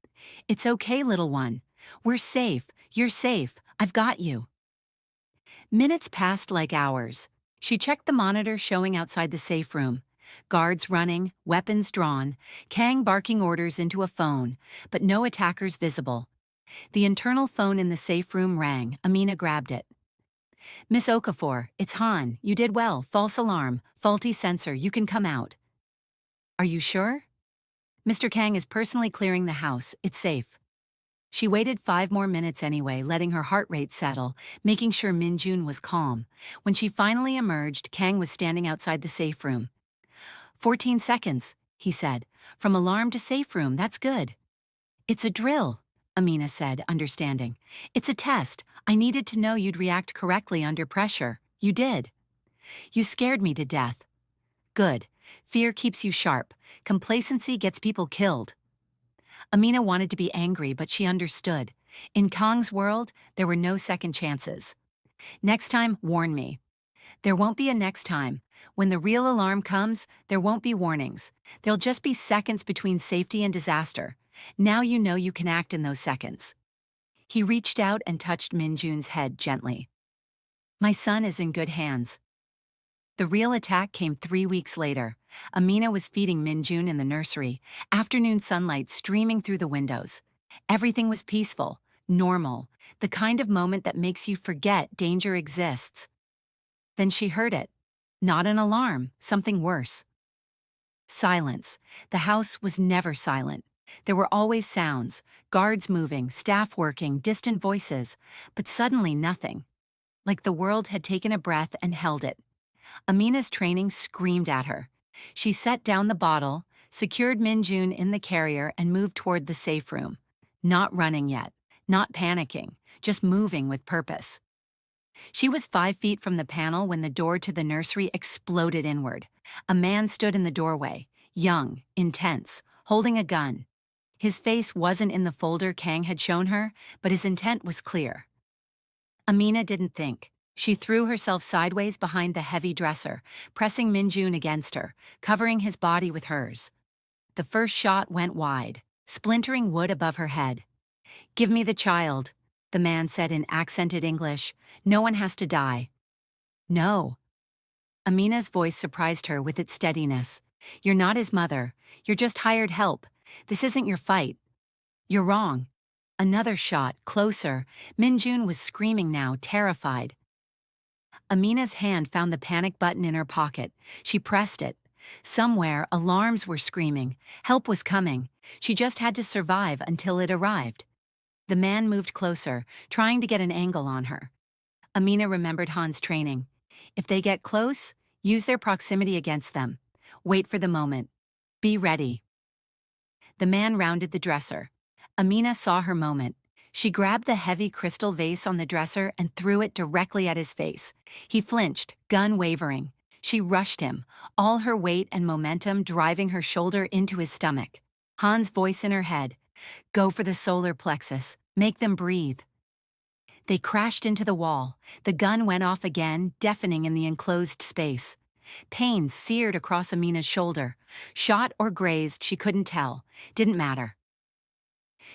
It's okay, little one. We're safe. You're safe. I've got you. Minutes passed like hours. She checked the monitor showing outside the safe room. Guards running, weapons drawn, Kang barking orders into a phone, but no attackers visible. The internal phone in the safe room rang. Amina grabbed it. Miss Okafor, it's Han. You did well. False alarm. Faulty sensor. You can come out. Are you sure? Mr. Kang is personally clearing the house. It's safe. She waited 5 more minutes anyway, letting her heart rate settle, making sure Min-jun was calm. When she finally emerged, Kang was standing outside the safe room. 14 seconds, he said. From alarm to safe room, that's good. It's a drill, Amina said, understanding. It's a test. I needed to know you'd react correctly under pressure. You did. You scared me to death. Good. Fear keeps you sharp. Complacency gets people killed. Amina wanted to be angry, but she understood. In Kang's world, there were no second chances. Next time, warn me. There won't be a next time. When the real alarm comes, there won't be warnings. There'll just be seconds between safety and disaster. Now you know you can act in those seconds. He reached out and touched Minjun's head gently. My son is in good hands. The real attack came 3 weeks later. Amina was feeding Minjun in the nursery, afternoon sunlight streaming through the windows. Everything was peaceful, normal, the kind of moment that makes you forget danger exists. Then she heard it. Not an alarm, something worse. Silence. The house was never silent. There were always sounds, guards moving, staff working, distant voices, but suddenly nothing. Like the world had taken a breath and held it. Amina's training screamed at her. She set down the bottle, secured Minjun in the carrier, and moved toward the safe room. Not running yet, not panicking, just moving with purpose. She was 5 feet from the panel when the door to the nursery exploded inward. A man stood in the doorway, young, intense, holding a gun. His face wasn't in the folder Kang had shown her, but his intent was clear. Amina didn't think. She threw herself sideways behind the heavy dresser, pressing Minjun against her, covering his body with hers. The first shot went wide, splintering wood above her head. "Give me the child," the man said in accented English. "No one has to die." "No." Amina's voice surprised her with its steadiness. "You're not his mother. You're just hired help. This isn't your fight." "You're wrong." Another shot, closer. Minjun was screaming now, terrified. Amina's hand found the panic button in her pocket. She pressed it. Somewhere, alarms were screaming. Help was coming. She just had to survive until it arrived. The man moved closer, trying to get an angle on her. Amina remembered Han's training. If they get close, use their proximity against them. Wait for the moment. Be ready. The man rounded the dresser. Amina saw her moment. She grabbed the heavy crystal vase on the dresser and threw it directly at his face. He flinched, gun wavering. She rushed him, all her weight and momentum driving her shoulder into his stomach. Han's voice in her head. "Go for the solar plexus. Make them breathe." They crashed into the wall. The gun went off again, deafening in the enclosed space. Pain seared across Amina's shoulder. Shot or grazed, she couldn't tell. Didn't matter.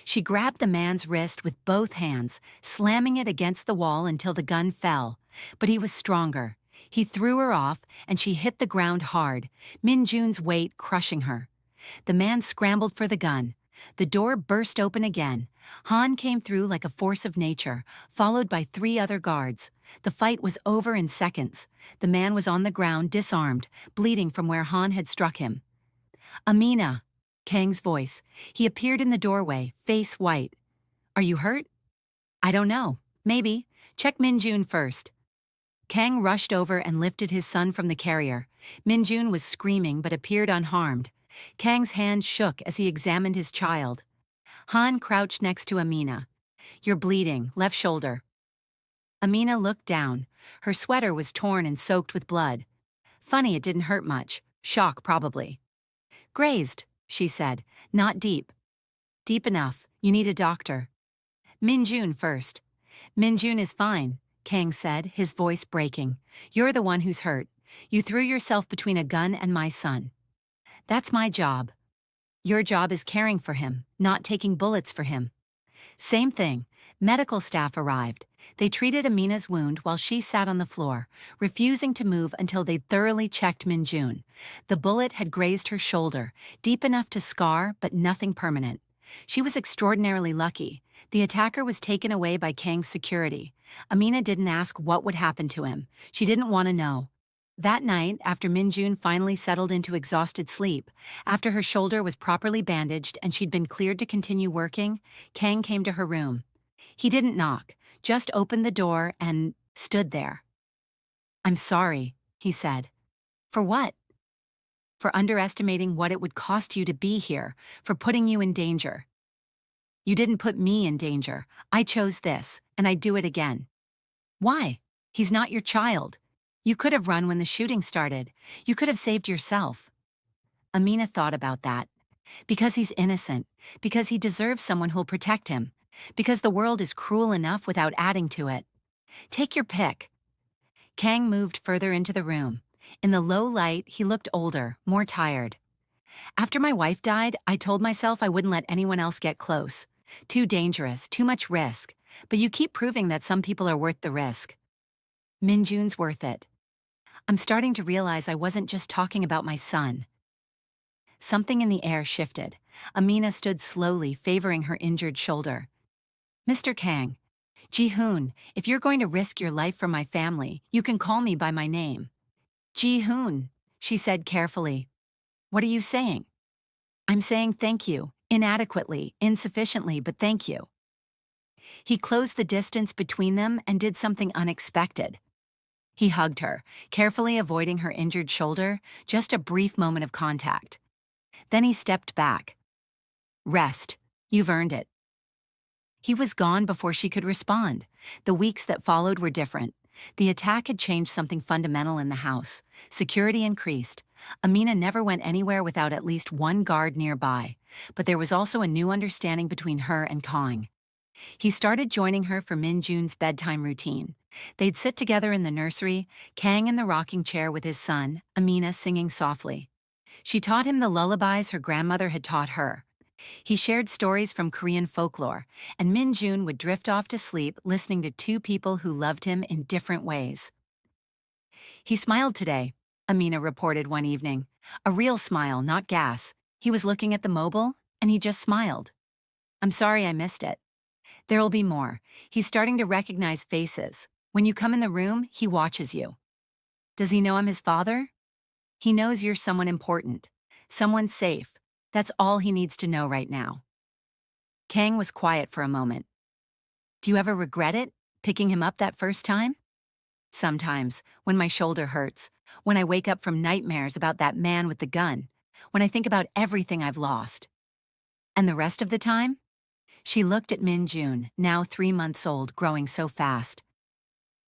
She grabbed the man's wrist with both hands, slamming it against the wall until the gun fell. But he was stronger. He threw her off, and she hit the ground hard, Minjun's weight crushing her. The man scrambled for the gun. The door burst open again. Han came through like a force of nature, followed by 3 other guards. The fight was over in seconds. The man was on the ground, disarmed, bleeding from where Han had struck him. "Amina," Kang's voice. He appeared in the doorway, face white. "Are you hurt?" "I don't know. Maybe. Check Minjun first." Kang rushed over and lifted his son from the carrier. Minjun was screaming but appeared unharmed. Kang's hand shook as he examined his child. Han crouched next to Amina. "You're bleeding, left shoulder." Amina looked down. Her sweater was torn and soaked with blood. Funny it didn't hurt much. Shock, probably. "Grazed," she said. "Not deep." "Deep enough. You need a doctor." "Minjun first." "Minjun is fine," Kang said, his voice breaking. "You're the one who's hurt. You threw yourself between a gun and my son." "That's my job." "Your job is caring for him, not taking bullets for him." Same thing. Medical staff arrived. They treated Amina's wound while she sat on the floor, refusing to move until they'd thoroughly checked Minjun. The bullet had grazed her shoulder, deep enough to scar, but nothing permanent. She was extraordinarily lucky. The attacker was taken away by Kang's security. Amina didn't ask what would happen to him. She didn't want to know. That night, after Minjun finally settled into exhausted sleep, after her shoulder was properly bandaged and she'd been cleared to continue working, Kang came to her room. He didn't knock, just opened the door and stood there. "I'm sorry," he said. "For what?" "For underestimating what it would cost you to be here, for putting you in danger." "You didn't put me in danger. I chose this, and I'd do it again." "Why? He's not your child." You could have run when the shooting started. You could have saved yourself. Amina thought about that. Because he's innocent. Because he deserves someone who'll protect him. Because the world is cruel enough without adding to it. Take your pick. Kang moved further into the room. In the low light, he looked older, more tired. After my wife died, I told myself I wouldn't let anyone else get close. Too dangerous, too much risk. But you keep proving that some people are worth the risk. Minjun's worth it. I'm starting to realize I wasn't just talking about my son. Something in the air shifted. Amina stood slowly, favoring her injured shoulder. Mr. Kang, Ji-hoon, if you're going to risk your life for my family, you can call me by my name. Ji-hoon, she said carefully. What are you saying? I'm saying thank you, inadequately, insufficiently, but thank you. He closed the distance between them and did something unexpected. He hugged her, carefully avoiding her injured shoulder, just a brief moment of contact. Then he stepped back. Rest. You've earned it. He was gone before she could respond. The weeks that followed were different. The attack had changed something fundamental in the house. Security increased. Amina never went anywhere without at least one guard nearby, but there was also a new understanding between her and Kang. He started joining her for Minjun's bedtime routine. They'd sit together in the nursery, Kang in the rocking chair with his son, Amina singing softly. She taught him the lullabies her grandmother had taught her. He shared stories from Korean folklore, and Minjun would drift off to sleep listening to two people who loved him in different ways. He smiled today, Amina reported one evening. A real smile, not gas. He was looking at the mobile, and he just smiled. I'm sorry I missed it. There'll be more. He's starting to recognize faces. When you come in the room, he watches you. Does he know I'm his father? He knows you're someone important, someone safe. That's all he needs to know right now. Kang was quiet for a moment. Do you ever regret it, picking him up that first time? Sometimes, when my shoulder hurts, when I wake up from nightmares about that man with the gun, when I think about everything I've lost. And the rest of the time? She looked at Minjun, now 3 months old, growing so fast.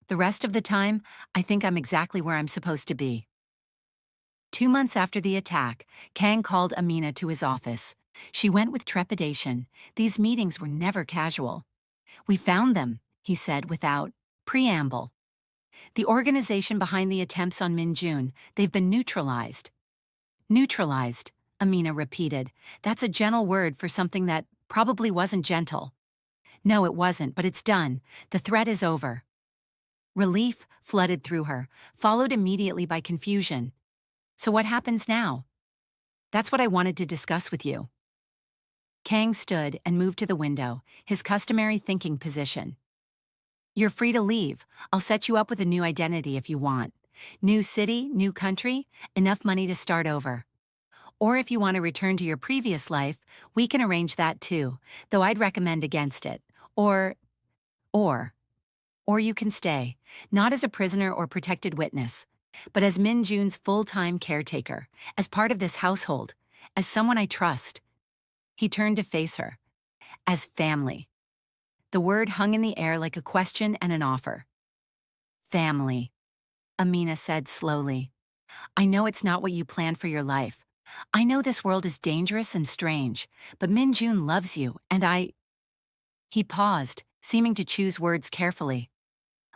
The rest of the time, I think I'm exactly where I'm supposed to be. 2 months after the attack, Kang called Amina to his office. She went with trepidation. These meetings were never casual. We found them, he said without preamble. The organization behind the attempts on Minjun, they've been neutralized. Neutralized, Amina repeated. That's a gentle word for something that probably wasn't gentle. No, it wasn't, but it's done. The threat is over. Relief flooded through her, followed immediately by confusion. So what happens now? That's what I wanted to discuss with you. Kang stood and moved to the window, his customary thinking position. You're free to leave. I'll set you up with a new identity if you want. New city, new country, enough money to start over. Or if you want to return to your previous life, we can arrange that too, though I'd recommend against it. Or you can stay, not as a prisoner or protected witness, but as Minjun's full-time caretaker, as part of this household, as someone I trust. He turned to face her. As family. The word hung in the air like a question and an offer. Family, Amina said slowly. I know it's not what you planned for your life. I know this world is dangerous and strange, but Minjun loves you, and He paused, seeming to choose words carefully.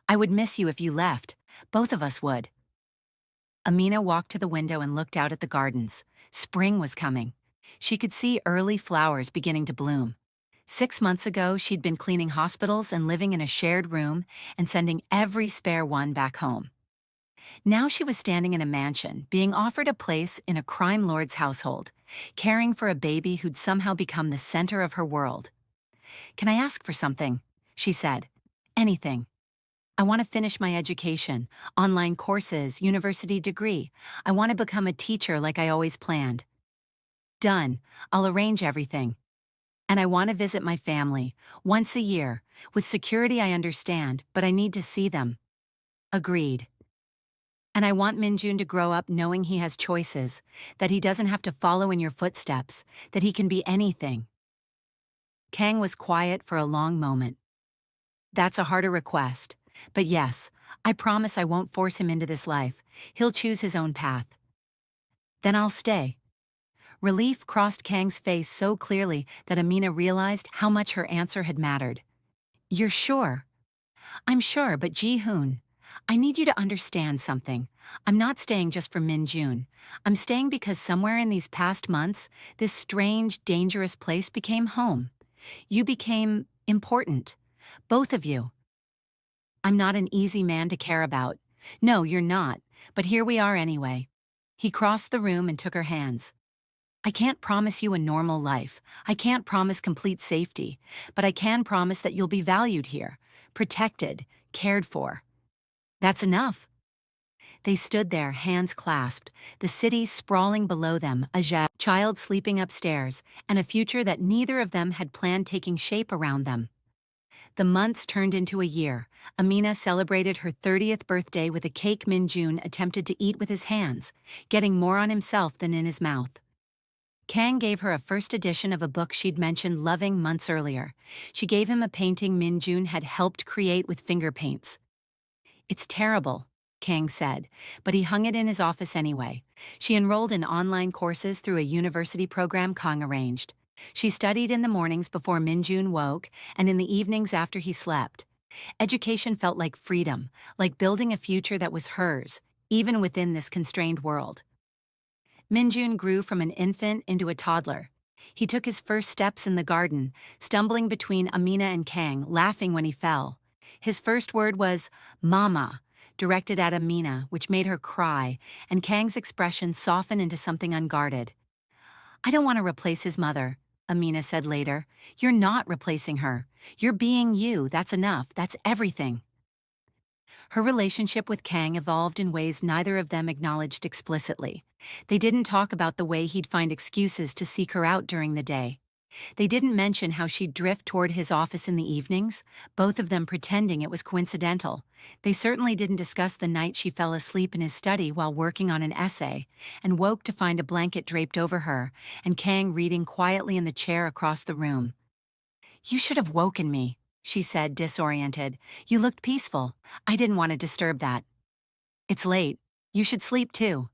I would miss you if you left. Both of us would. Amina walked to the window and looked out at the gardens. Spring was coming. She could see early flowers beginning to bloom. 6 months ago, she'd been cleaning hospitals and living in a shared room and sending every spare one back home. Now she was standing in a mansion, being offered a place in a crime lord's household, caring for a baby who'd somehow become the center of her world. Can I ask for something? She said. Anything. I want to finish my education, online courses, university degree. I want to become a teacher like I always planned. Done. I'll arrange everything. And I want to visit my family, once a year. With security I understand, but I need to see them. Agreed. And I want Minjun to grow up knowing he has choices, that he doesn't have to follow in your footsteps, that he can be anything. Kang was quiet for a long moment. That's a harder request. But yes, I promise I won't force him into this life. He'll choose his own path. Then I'll stay. Relief crossed Kang's face so clearly that Amina realized how much her answer had mattered. You're sure? I'm sure, but Ji-hoon, I need you to understand something. I'm not staying just for Min-jun. I'm staying because somewhere in these past months, this strange, dangerous place became home. You became important. Both of you. I'm not an easy man to care about. No, you're not, but here we are anyway. He crossed the room and took her hands. I can't promise you a normal life. I can't promise complete safety, but I can promise that you'll be valued here, protected, cared for. That's enough. They stood there, hands clasped, the city sprawling below them, a child sleeping upstairs, and a future that neither of them had planned taking shape around them. The months turned into a year. Amina celebrated her 30th birthday with a cake Min-jun attempted to eat with his hands, getting more on himself than in his mouth. Kang gave her a first edition of a book she'd mentioned loving months earlier. She gave him a painting Min-jun had helped create with finger paints. It's terrible, Kang said, but he hung it in his office anyway. She enrolled in online courses through a university program Kang arranged. She studied in the mornings before Min-jun woke and in the evenings after he slept. Education felt like freedom, like building a future that was hers, even within this constrained world. Min-jun grew from an infant into a toddler. He took his first steps in the garden, stumbling between Amina and Kang, laughing when he fell. His first word was, "Mama," directed at Amina, which made her cry, and Kang's expression softened into something unguarded. I don't want to replace his mother, Amina said later. You're not replacing her. You're being you, that's enough, that's everything. Her relationship with Kang evolved in ways neither of them acknowledged explicitly. They didn't talk about the way he'd find excuses to seek her out during the day. They didn't mention how she'd drift toward his office in the evenings, both of them pretending it was coincidental. They certainly didn't discuss the night she fell asleep in his study while working on an essay, and woke to find a blanket draped over her, and Kang reading quietly in the chair across the room. You should have woken me, she said, disoriented. You looked peaceful. I didn't want to disturb that. It's late. You should sleep too.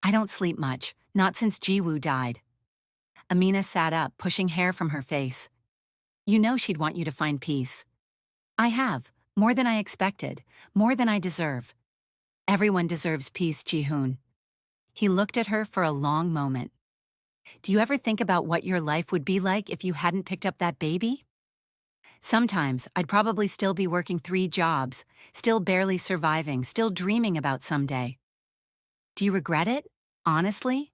I don't sleep much, not since Ji-woo died. Amina sat up, pushing hair from her face. You know she'd want you to find peace. I have, more than I expected, more than I deserve. Everyone deserves peace, Ji-hoon. He looked at her for a long moment. Do you ever think about what your life would be like if you hadn't picked up that baby? Sometimes I'd probably still be working 3 jobs, still barely surviving, still dreaming about someday. Do you regret it? Honestly?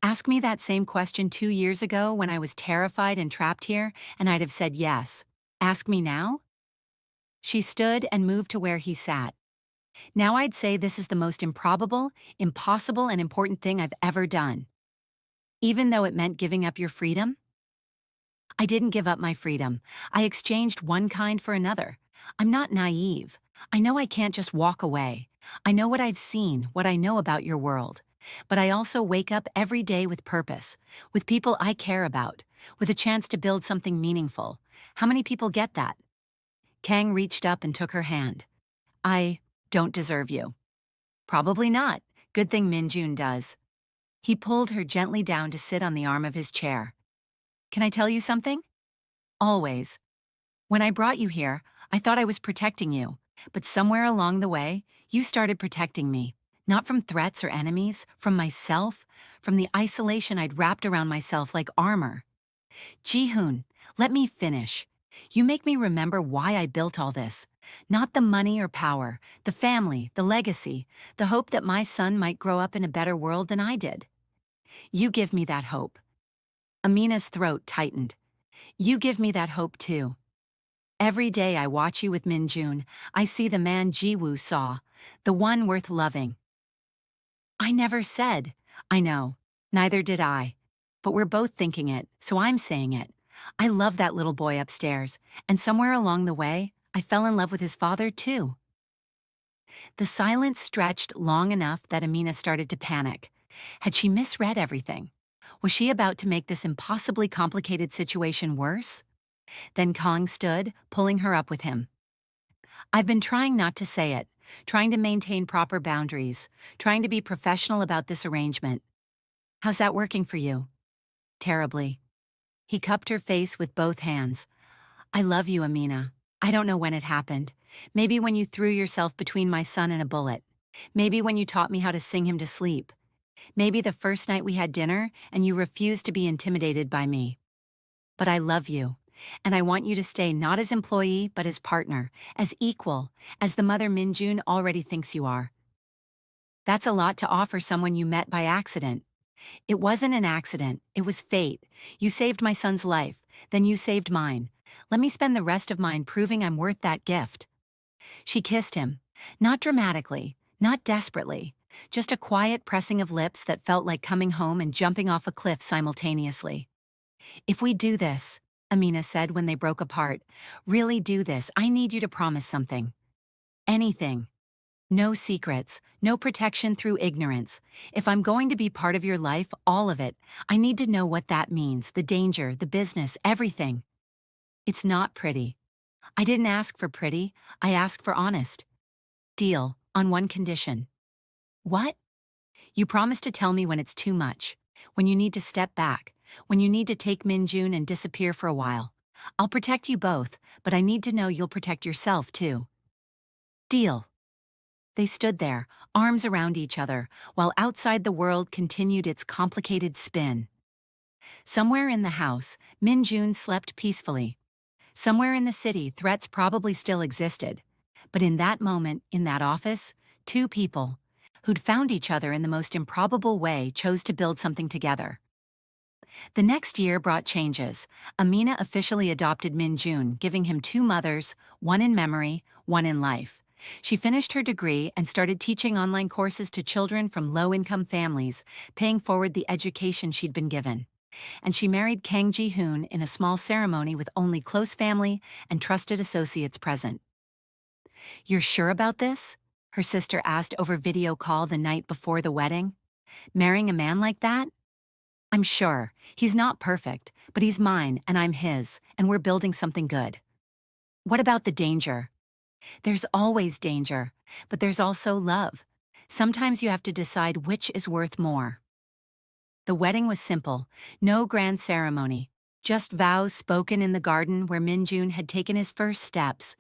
Ask me that same question 2 years ago when I was terrified and trapped here, and I'd have said yes. Ask me now? She stood and moved to where he sat. Now I'd say this is the most improbable, impossible, and important thing I've ever done. Even though it meant giving up your freedom? I didn't give up my freedom. I exchanged one kind for another. I'm not naive. I know I can't just walk away. I know what I've seen, what I know about your world. But I also wake up every day with purpose, with people I care about, with a chance to build something meaningful. How many people get that? Kang reached up and took her hand. I don't deserve you. Probably not. Good thing Min-jun does. He pulled her gently down to sit on the arm of his chair. Can I tell you something? Always. When I brought you here, I thought I was protecting you, but somewhere along the way, you started protecting me. Not from threats or enemies, from myself, from the isolation I'd wrapped around myself like armor. Ji-hoon, let me finish. You make me remember why I built all this. Not the money or power, the family, the legacy, the hope that my son might grow up in a better world than I did. You give me that hope. Amina's throat tightened. You give me that hope too. Every day I watch you with Min-jun, I see the man Ji-woo saw, the one worth loving. I never said. I know. Neither did I. But we're both thinking it, so I'm saying it. I love that little boy upstairs, and somewhere along the way, I fell in love with his father too. The silence stretched long enough that Amina started to panic. Had she misread everything? Was she about to make this impossibly complicated situation worse? Then Kang stood, pulling her up with him. I've been trying not to say it, trying to maintain proper boundaries, trying to be professional about this arrangement. How's that working for you? Terribly. He cupped her face with both hands. I love you, Amina. I don't know when it happened. Maybe when you threw yourself between my son and a bullet. Maybe when you taught me how to sing him to sleep. Maybe the first night we had dinner and you refused to be intimidated by me. But I love you. And I want you to stay not as employee, but as partner, as equal, as the mother Minjun already thinks you are. That's a lot to offer someone you met by accident. It wasn't an accident, it was fate. You saved my son's life, then you saved mine. Let me spend the rest of mine proving I'm worth that gift. She kissed him, not dramatically, not desperately, just a quiet pressing of lips that felt like coming home and jumping off a cliff simultaneously. If we do this, Amina said when they broke apart, really do this, I need you to promise something. Anything. No secrets, no protection through ignorance. If I'm going to be part of your life, all of it, I need to know what that means, the danger, the business, everything. It's not pretty. I didn't ask for pretty, I asked for honest. Deal, on one condition. What? You promise to tell me when it's too much, when you need to step back, when you need to take Minjun and disappear for a while. I'll protect you both, but I need to know you'll protect yourself too. Deal. They stood there, arms around each other, while outside the world continued its complicated spin. Somewhere in the house, Minjun slept peacefully. Somewhere in the city, threats probably still existed. But in that moment, in that office, two people, who'd found each other in the most improbable way, chose to build something together. The next year brought changes. Amina officially adopted Minjun, giving him two mothers, one in memory, one in life. She finished her degree and started teaching online courses to children from low-income families, paying forward the education she'd been given. And she married Kang Ji-hoon in a small ceremony with only close family and trusted associates present. You're sure about this? Her sister asked over video call the night before the wedding. Marrying a man like that? I'm sure. He's not perfect, but he's mine and I'm his, and we're building something good. What about the danger? There's always danger, but there's also love. Sometimes you have to decide which is worth more. The wedding was simple, no grand ceremony, just vows spoken in the garden where Minjun had taken his first steps.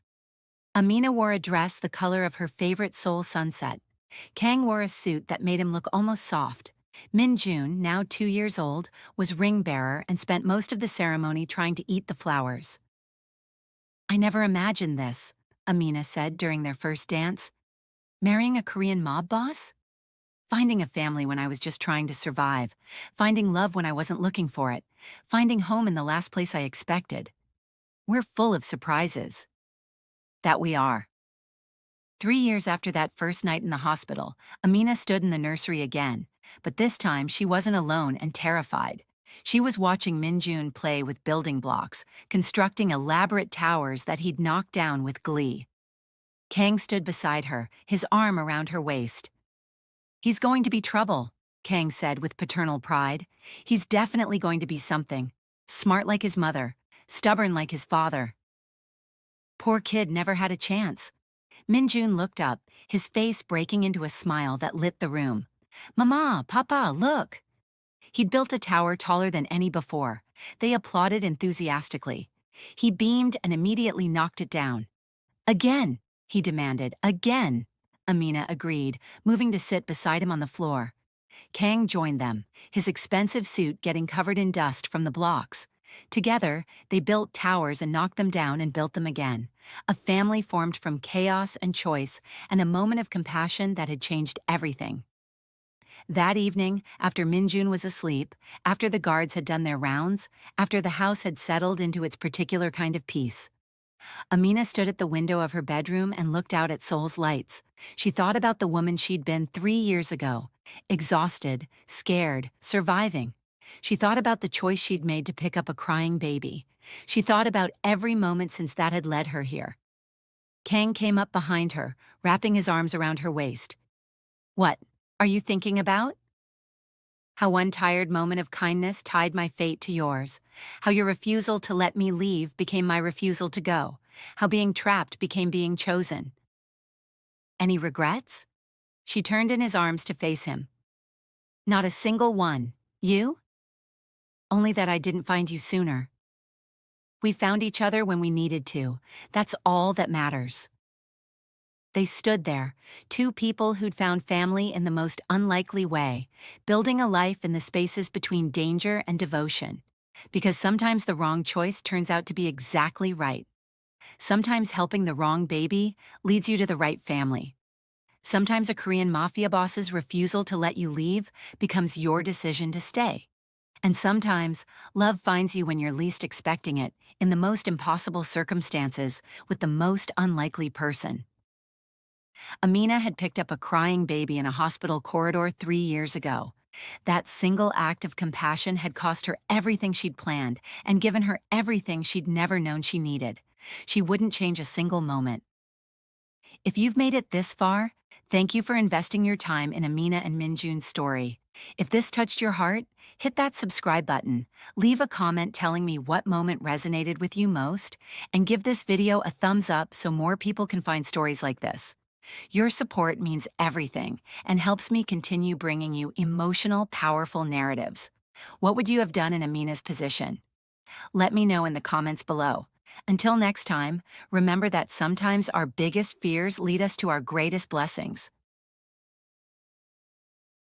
Amina wore a dress the color of her favorite Seoul sunset. Kang wore a suit that made him look almost soft. Minjun, now 2 years old, was ring bearer and spent most of the ceremony trying to eat the flowers. I never imagined this, Amina said during their first dance. Marrying a Korean mob boss? Finding a family when I was just trying to survive. Finding love when I wasn't looking for it. Finding home in the last place I expected. We're full of surprises. That we are. 3 years after that first night in the hospital, Amina stood in the nursery again, but this time she wasn't alone and terrified. She was watching Minjun play with building blocks, constructing elaborate towers that he'd knocked down with glee. Kang stood beside her, his arm around her waist. He's going to be trouble, Kang said with paternal pride. He's definitely going to be something. Smart like his mother, stubborn like his father. Poor kid never had a chance. Minjun looked up, his face breaking into a smile that lit the room. Mama, Papa, look! He'd built a tower taller than any before. They applauded enthusiastically. He beamed and immediately knocked it down. Again, he demanded. Again, Amina agreed, moving to sit beside him on the floor. Kang joined them, his expensive suit getting covered in dust from the blocks. Together, they built towers and knocked them down and built them again. A family formed from chaos and choice and a moment of compassion that had changed everything. That evening, after Minjun was asleep, after the guards had done their rounds, after the house had settled into its particular kind of peace, Amina stood at the window of her bedroom and looked out at Seoul's lights. She thought about the woman she'd been 3 years ago, exhausted, scared, surviving. She thought about the choice she'd made to pick up a crying baby. She thought about every moment since that had led her here. Kang came up behind her, wrapping his arms around her waist. What are you thinking about? How one tired moment of kindness tied my fate to yours. How your refusal to let me leave became my refusal to go. how being trapped became being chosen. Any regrets? She turned in his arms to face him. Not a single one. You? Only that I didn't find you sooner. We found each other when we needed to. That's all that matters. They stood there, two people who'd found family in the most unlikely way, building a life in the spaces between danger and devotion. Because sometimes the wrong choice turns out to be exactly right. Sometimes helping the wrong baby leads you to the right family. Sometimes a Korean mafia boss's refusal to let you leave becomes your decision to stay. And sometimes, love finds you when you're least expecting it, in the most impossible circumstances, with the most unlikely person. Amina had picked up a crying baby in a hospital corridor 3 years ago. That single act of compassion had cost her everything she'd planned and given her everything she'd never known she needed. She wouldn't change a single moment. If you've made it this far, thank you for investing your time in Amina and Minjun's story. If this touched your heart, hit that subscribe button, leave a comment telling me what moment resonated with you most, and give this video a thumbs up so more people can find stories like this. Your support means everything and helps me continue bringing you emotional, powerful narratives. What would you have done in Amina's position? Let me know in the comments below. Until next time, remember that sometimes our biggest fears lead us to our greatest blessings.